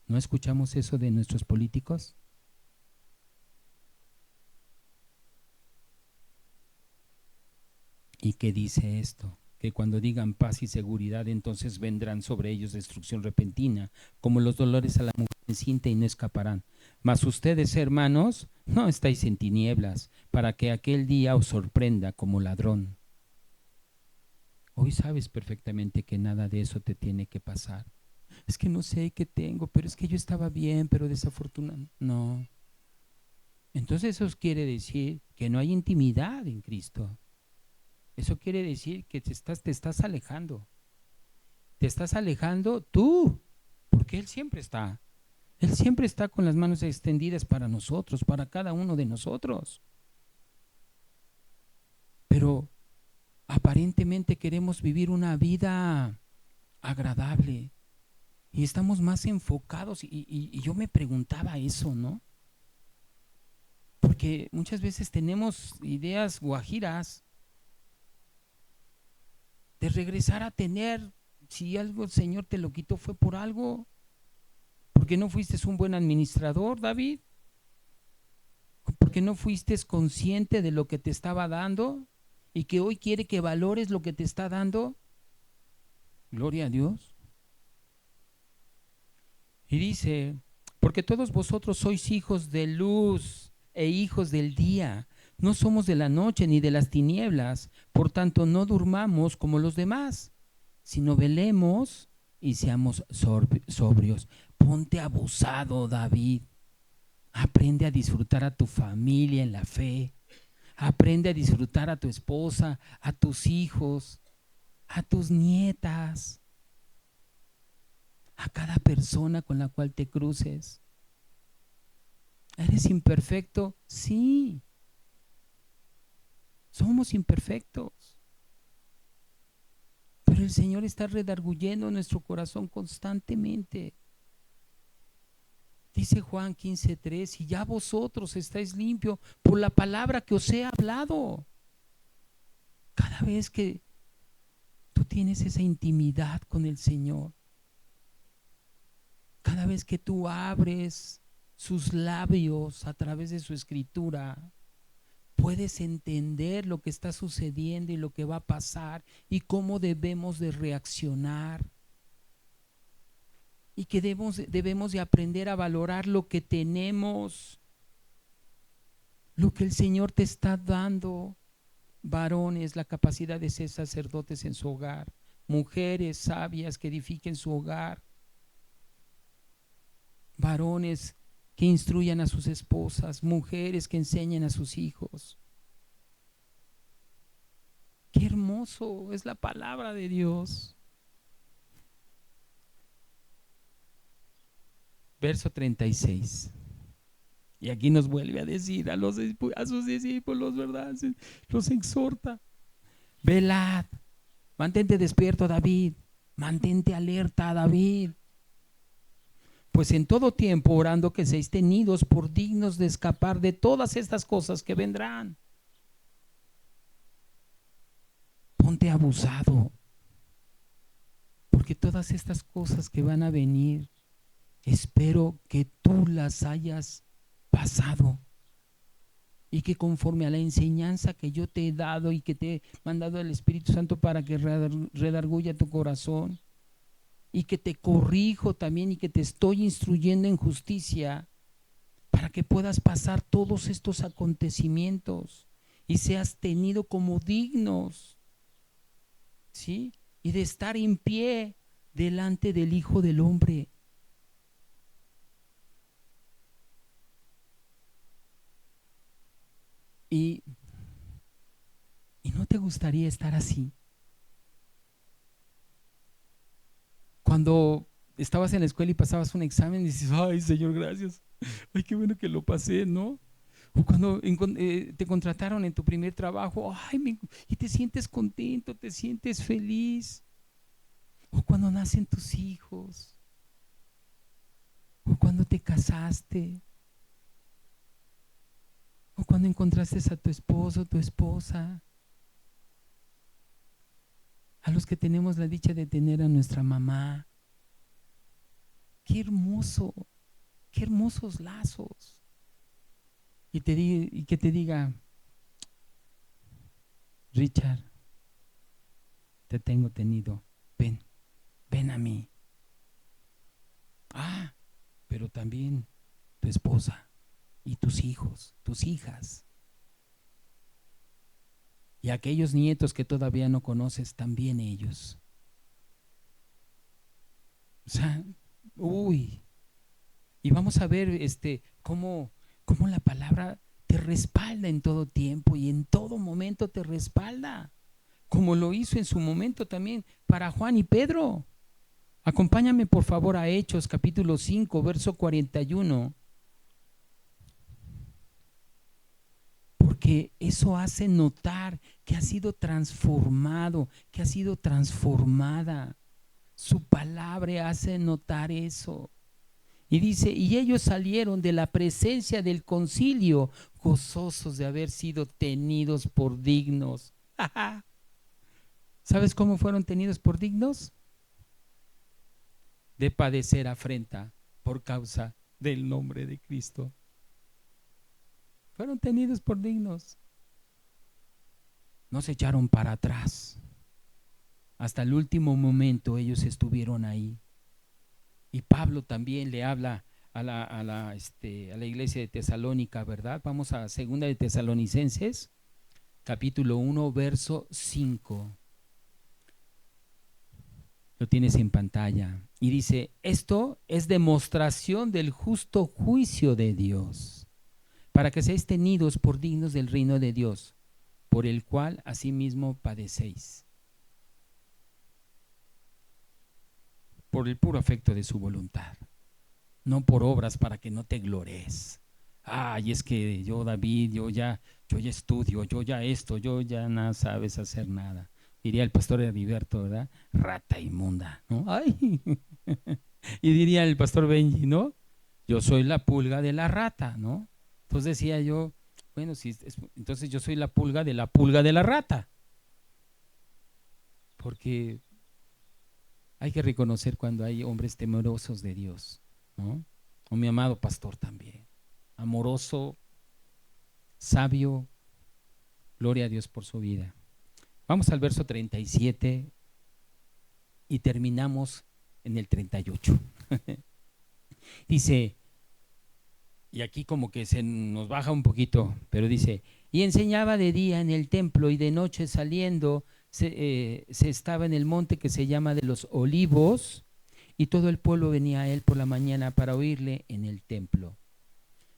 ¿No escuchamos eso de nuestros políticos? ¿Y qué dice esto? Que cuando digan paz y seguridad, entonces vendrán sobre ellos destrucción repentina, como los dolores a la mujer encinta, y no escaparán. Mas ustedes, hermanos, no estáis en tinieblas, para que aquel día os sorprenda como ladrón. Hoy sabes perfectamente que nada de eso te tiene que pasar. Es que no sé qué tengo, pero es que yo estaba bien, pero desafortunadamente no. Entonces eso quiere decir que no hay intimidad en Cristo. Eso quiere decir que te estás alejando. Te estás alejando tú, porque Él siempre está. Él siempre está con las manos extendidas para nosotros, para cada uno de nosotros. Pero aparentemente queremos vivir una vida agradable y estamos más enfocados. Y yo me preguntaba eso, ¿no? Porque muchas veces tenemos ideas guajiras de regresar a tener, si algo el Señor te lo quitó fue por algo, porque no fuiste un buen administrador, David, porque no fuiste consciente de lo que te estaba dando y que hoy quiere que valores lo que te está dando. Gloria a Dios. Y dice, porque todos vosotros sois hijos de luz e hijos del día. No somos de la noche ni de las tinieblas, por tanto no durmamos como los demás, sino velemos y seamos sobrios. Ponte abusado, David. Aprende a disfrutar a tu familia en la fe. Aprende a disfrutar a tu esposa, a tus hijos, a tus nietas, a cada persona con la cual te cruces. ¿Eres imperfecto? Sí. Somos imperfectos. Pero el Señor está redarguyendo nuestro corazón constantemente. Dice Juan 15:3, y ya vosotros estáis limpios por la palabra que os he hablado. Cada vez que tú tienes esa intimidad con el Señor, cada vez que tú abres sus labios a través de su escritura, puedes entender lo que está sucediendo y lo que va a pasar y cómo debemos de reaccionar. Y que debemos de aprender a valorar lo que tenemos, lo que el Señor te está dando. Varones, la capacidad de ser sacerdotes en su hogar. Mujeres sabias que edifiquen su hogar. Varones que instruyan a sus esposas. Mujeres que enseñen a sus hijos. Qué hermoso es la palabra de Dios. Verso 36. Y aquí nos vuelve a decir a sus discípulos, ¿verdad? Los exhorta. Velad, mantente despierto, David. Mantente alerta, David. Pues en todo tiempo orando que seáis tenidos por dignos de escapar de todas estas cosas que vendrán. Ponte abusado, porque todas estas cosas que van a venir, espero que tú las hayas pasado y que conforme a la enseñanza que yo te he dado y que te he mandado el Espíritu Santo para que redarguya tu corazón y que te corrijo también y que te estoy instruyendo en justicia para que puedas pasar todos estos acontecimientos y seas tenido como dignos, ¿sí? Y de estar en pie delante del Hijo del Hombre. Y no te gustaría estar así. Cuando estabas en la escuela y pasabas un examen y dices, ay, Señor, gracias. Ay, qué bueno que lo pasé, ¿no? O cuando te contrataron en tu primer trabajo, ay, y te sientes contento, te sientes feliz. O cuando nacen tus hijos. O cuando te casaste. O cuando encontraste a tu esposo, tu esposa. A los que tenemos la dicha de tener a nuestra mamá. Qué hermoso, qué hermosos lazos. Y que te diga, Richard, te tengo tenido, ven a mí. Ah, pero también tu esposa y tus hijos, tus hijas. Y aquellos nietos que todavía no conoces, también ellos. O sea, uy. Y vamos a ver cómo la palabra te respalda en todo tiempo y en todo momento te respalda, como lo hizo en su momento también para Juan y Pedro. Acompáñame por favor a Hechos capítulo 5, verso 41. Porque eso hace notar que ha sido transformado, que ha sido transformada. Su palabra hace notar eso. Y dice, y ellos salieron de la presencia del concilio gozosos de haber sido tenidos por dignos. ¿Sabes cómo fueron tenidos por dignos? De padecer afrenta por causa del nombre de Cristo. Fueron tenidos por dignos. No se echaron para atrás. Hasta el último momento ellos estuvieron ahí. Y Pablo también le habla a la iglesia de Tesalónica, ¿verdad? Vamos a 2 de Tesalonicenses, capítulo 1, verso 5. Lo tienes en pantalla. Y dice, esto es demostración del justo juicio de Dios, para que seáis tenidos por dignos del reino de Dios, por el cual asimismo padecéis, por el puro afecto de su voluntad, no por obras para que no te glores. Ay, es que yo, David, yo ya estudio, yo ya esto, yo ya nada sabes hacer nada. Diría el pastor Heriberto, ¿verdad? Rata inmunda, ¿no? Ay. Y diría el pastor Benji, ¿no? Yo soy la pulga de la rata, ¿no? Entonces decía yo, bueno, entonces yo soy la pulga de la rata. Porque hay que reconocer cuando hay hombres temerosos de Dios, ¿no? O mi amado pastor también, amoroso, sabio, gloria a Dios por su vida. Vamos al verso 37 y terminamos en el 38. Dice, y aquí como que se nos baja un poquito, pero dice, y enseñaba de día en el templo y de noche saliendo, se estaba en el monte que se llama de los Olivos, y todo el pueblo venía a él por la mañana para oírle en el templo.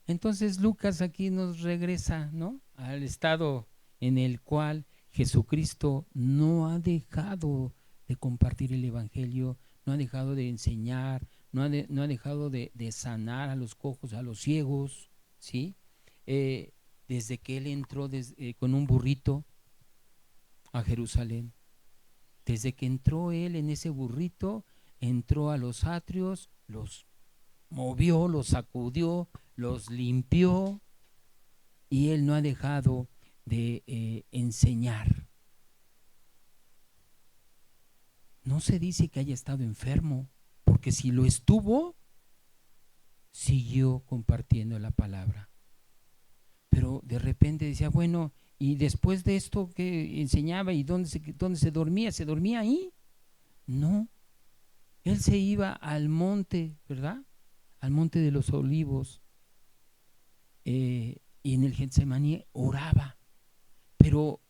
Entonces Lucas aquí nos regresa, ¿no?, al estado en el cual Jesucristo no ha dejado de compartir el evangelio, no ha dejado de enseñar, no ha dejado de sanar a los cojos, a los ciegos, ¿sí? Desde que él entró con un burrito a Jerusalén, Desde que entró él en ese burrito, entró a los atrios, los movió, los sacudió, los limpió, y él no ha dejado de enseñar. No se dice que haya estado enfermo, porque si lo estuvo, siguió compartiendo la palabra. Pero de repente decía, bueno, y después de esto que enseñaba, ¿y dónde se dormía? ¿Se dormía ahí? No, él se iba al monte, ¿verdad? Al monte de los olivos, y en el Getsemaní oraba, pero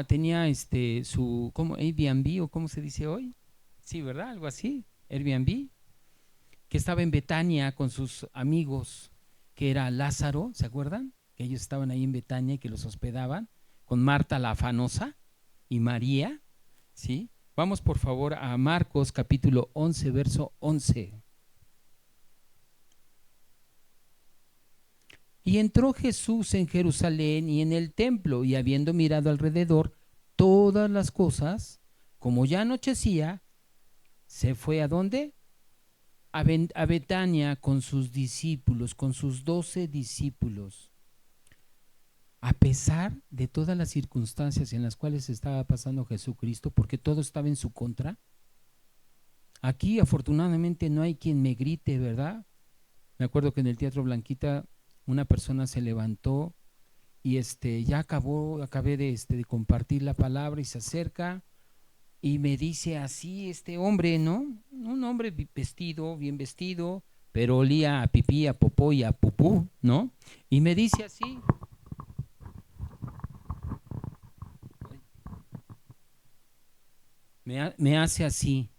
tenía su, ¿cómo? Airbnb, o ¿cómo se dice hoy? Sí, ¿verdad? Algo así, Airbnb, que estaba en Betania con sus amigos, que era Lázaro, ¿se acuerdan? Que ellos estaban ahí en Betania y que los hospedaban, con Marta la afanosa y María, ¿sí? Vamos por favor a Marcos capítulo 11, verso 11. Y entró Jesús en Jerusalén y en el templo, y habiendo mirado alrededor todas las cosas, como ya anochecía, se fue ¿a dónde? A Betania con sus discípulos, con sus 12 discípulos. A pesar de todas las circunstancias en las cuales estaba pasando Jesucristo, porque todo estaba en su contra. Aquí afortunadamente no hay quien me grite, ¿verdad? Me acuerdo que en el Teatro Blanquita una persona se levantó y ya acabé de compartir la palabra, y se acerca y me dice así este hombre, ¿no? Un hombre vestido, bien vestido, pero olía a pipí, a popó y a pupú, ¿no? Y me dice así, me hace así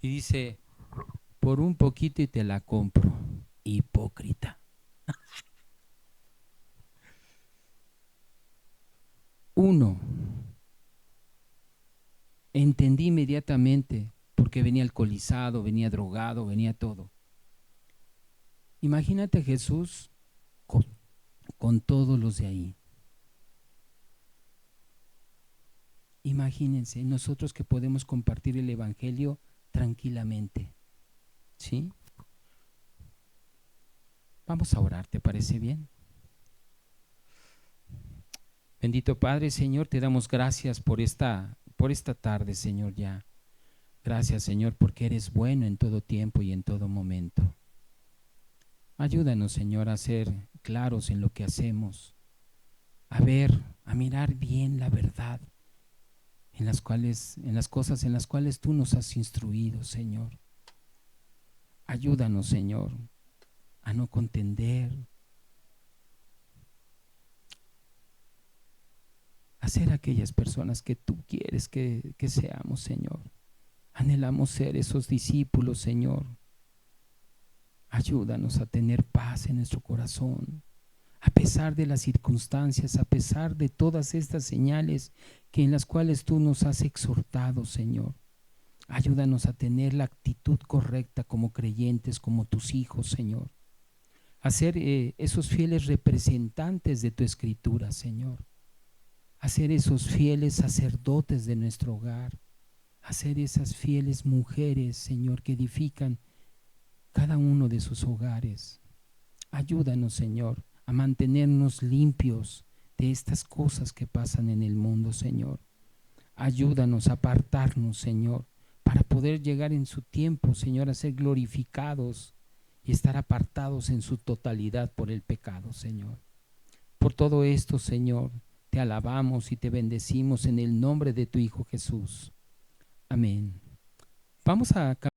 y dice, por un poquito y te la compro, hipócrita. Uno, entendí inmediatamente porque venía alcoholizado, venía drogado, venía todo. Imagínate Jesús con todos los de ahí. Imagínense, nosotros que podemos compartir el Evangelio tranquilamente, ¿sí? Vamos a orar, ¿te parece bien? Bendito Padre, Señor, te damos gracias por esta tarde, Señor, ya. Gracias, Señor, porque eres bueno en todo tiempo y en todo momento. Ayúdanos, Señor, a ser claros en lo que hacemos, a ver, a mirar bien la verdad en las cosas en las cuales tú nos has instruido, Señor. Ayúdanos, Señor, a no contender, a ser aquellas personas que tú quieres que seamos, Señor. Anhelamos ser esos discípulos, Señor. Ayúdanos a tener paz en nuestro corazón, a pesar de las circunstancias, a pesar de todas estas señales que en las cuales tú nos has exhortado, Señor. Ayúdanos a tener la actitud correcta como creyentes, como tus hijos, Señor. A ser esos fieles representantes de tu escritura, Señor. A ser esos fieles sacerdotes de nuestro hogar. A ser esas fieles mujeres, Señor, que edifican cada uno de sus hogares. Ayúdanos, Señor, a mantenernos limpios de estas cosas que pasan en el mundo, Señor. Ayúdanos a apartarnos, Señor, para poder llegar en su tiempo, Señor, a ser glorificados y estar apartados en su totalidad por el pecado, Señor. Por todo esto, Señor, te alabamos y te bendecimos en el nombre de tu Hijo Jesús. Amén. Vamos a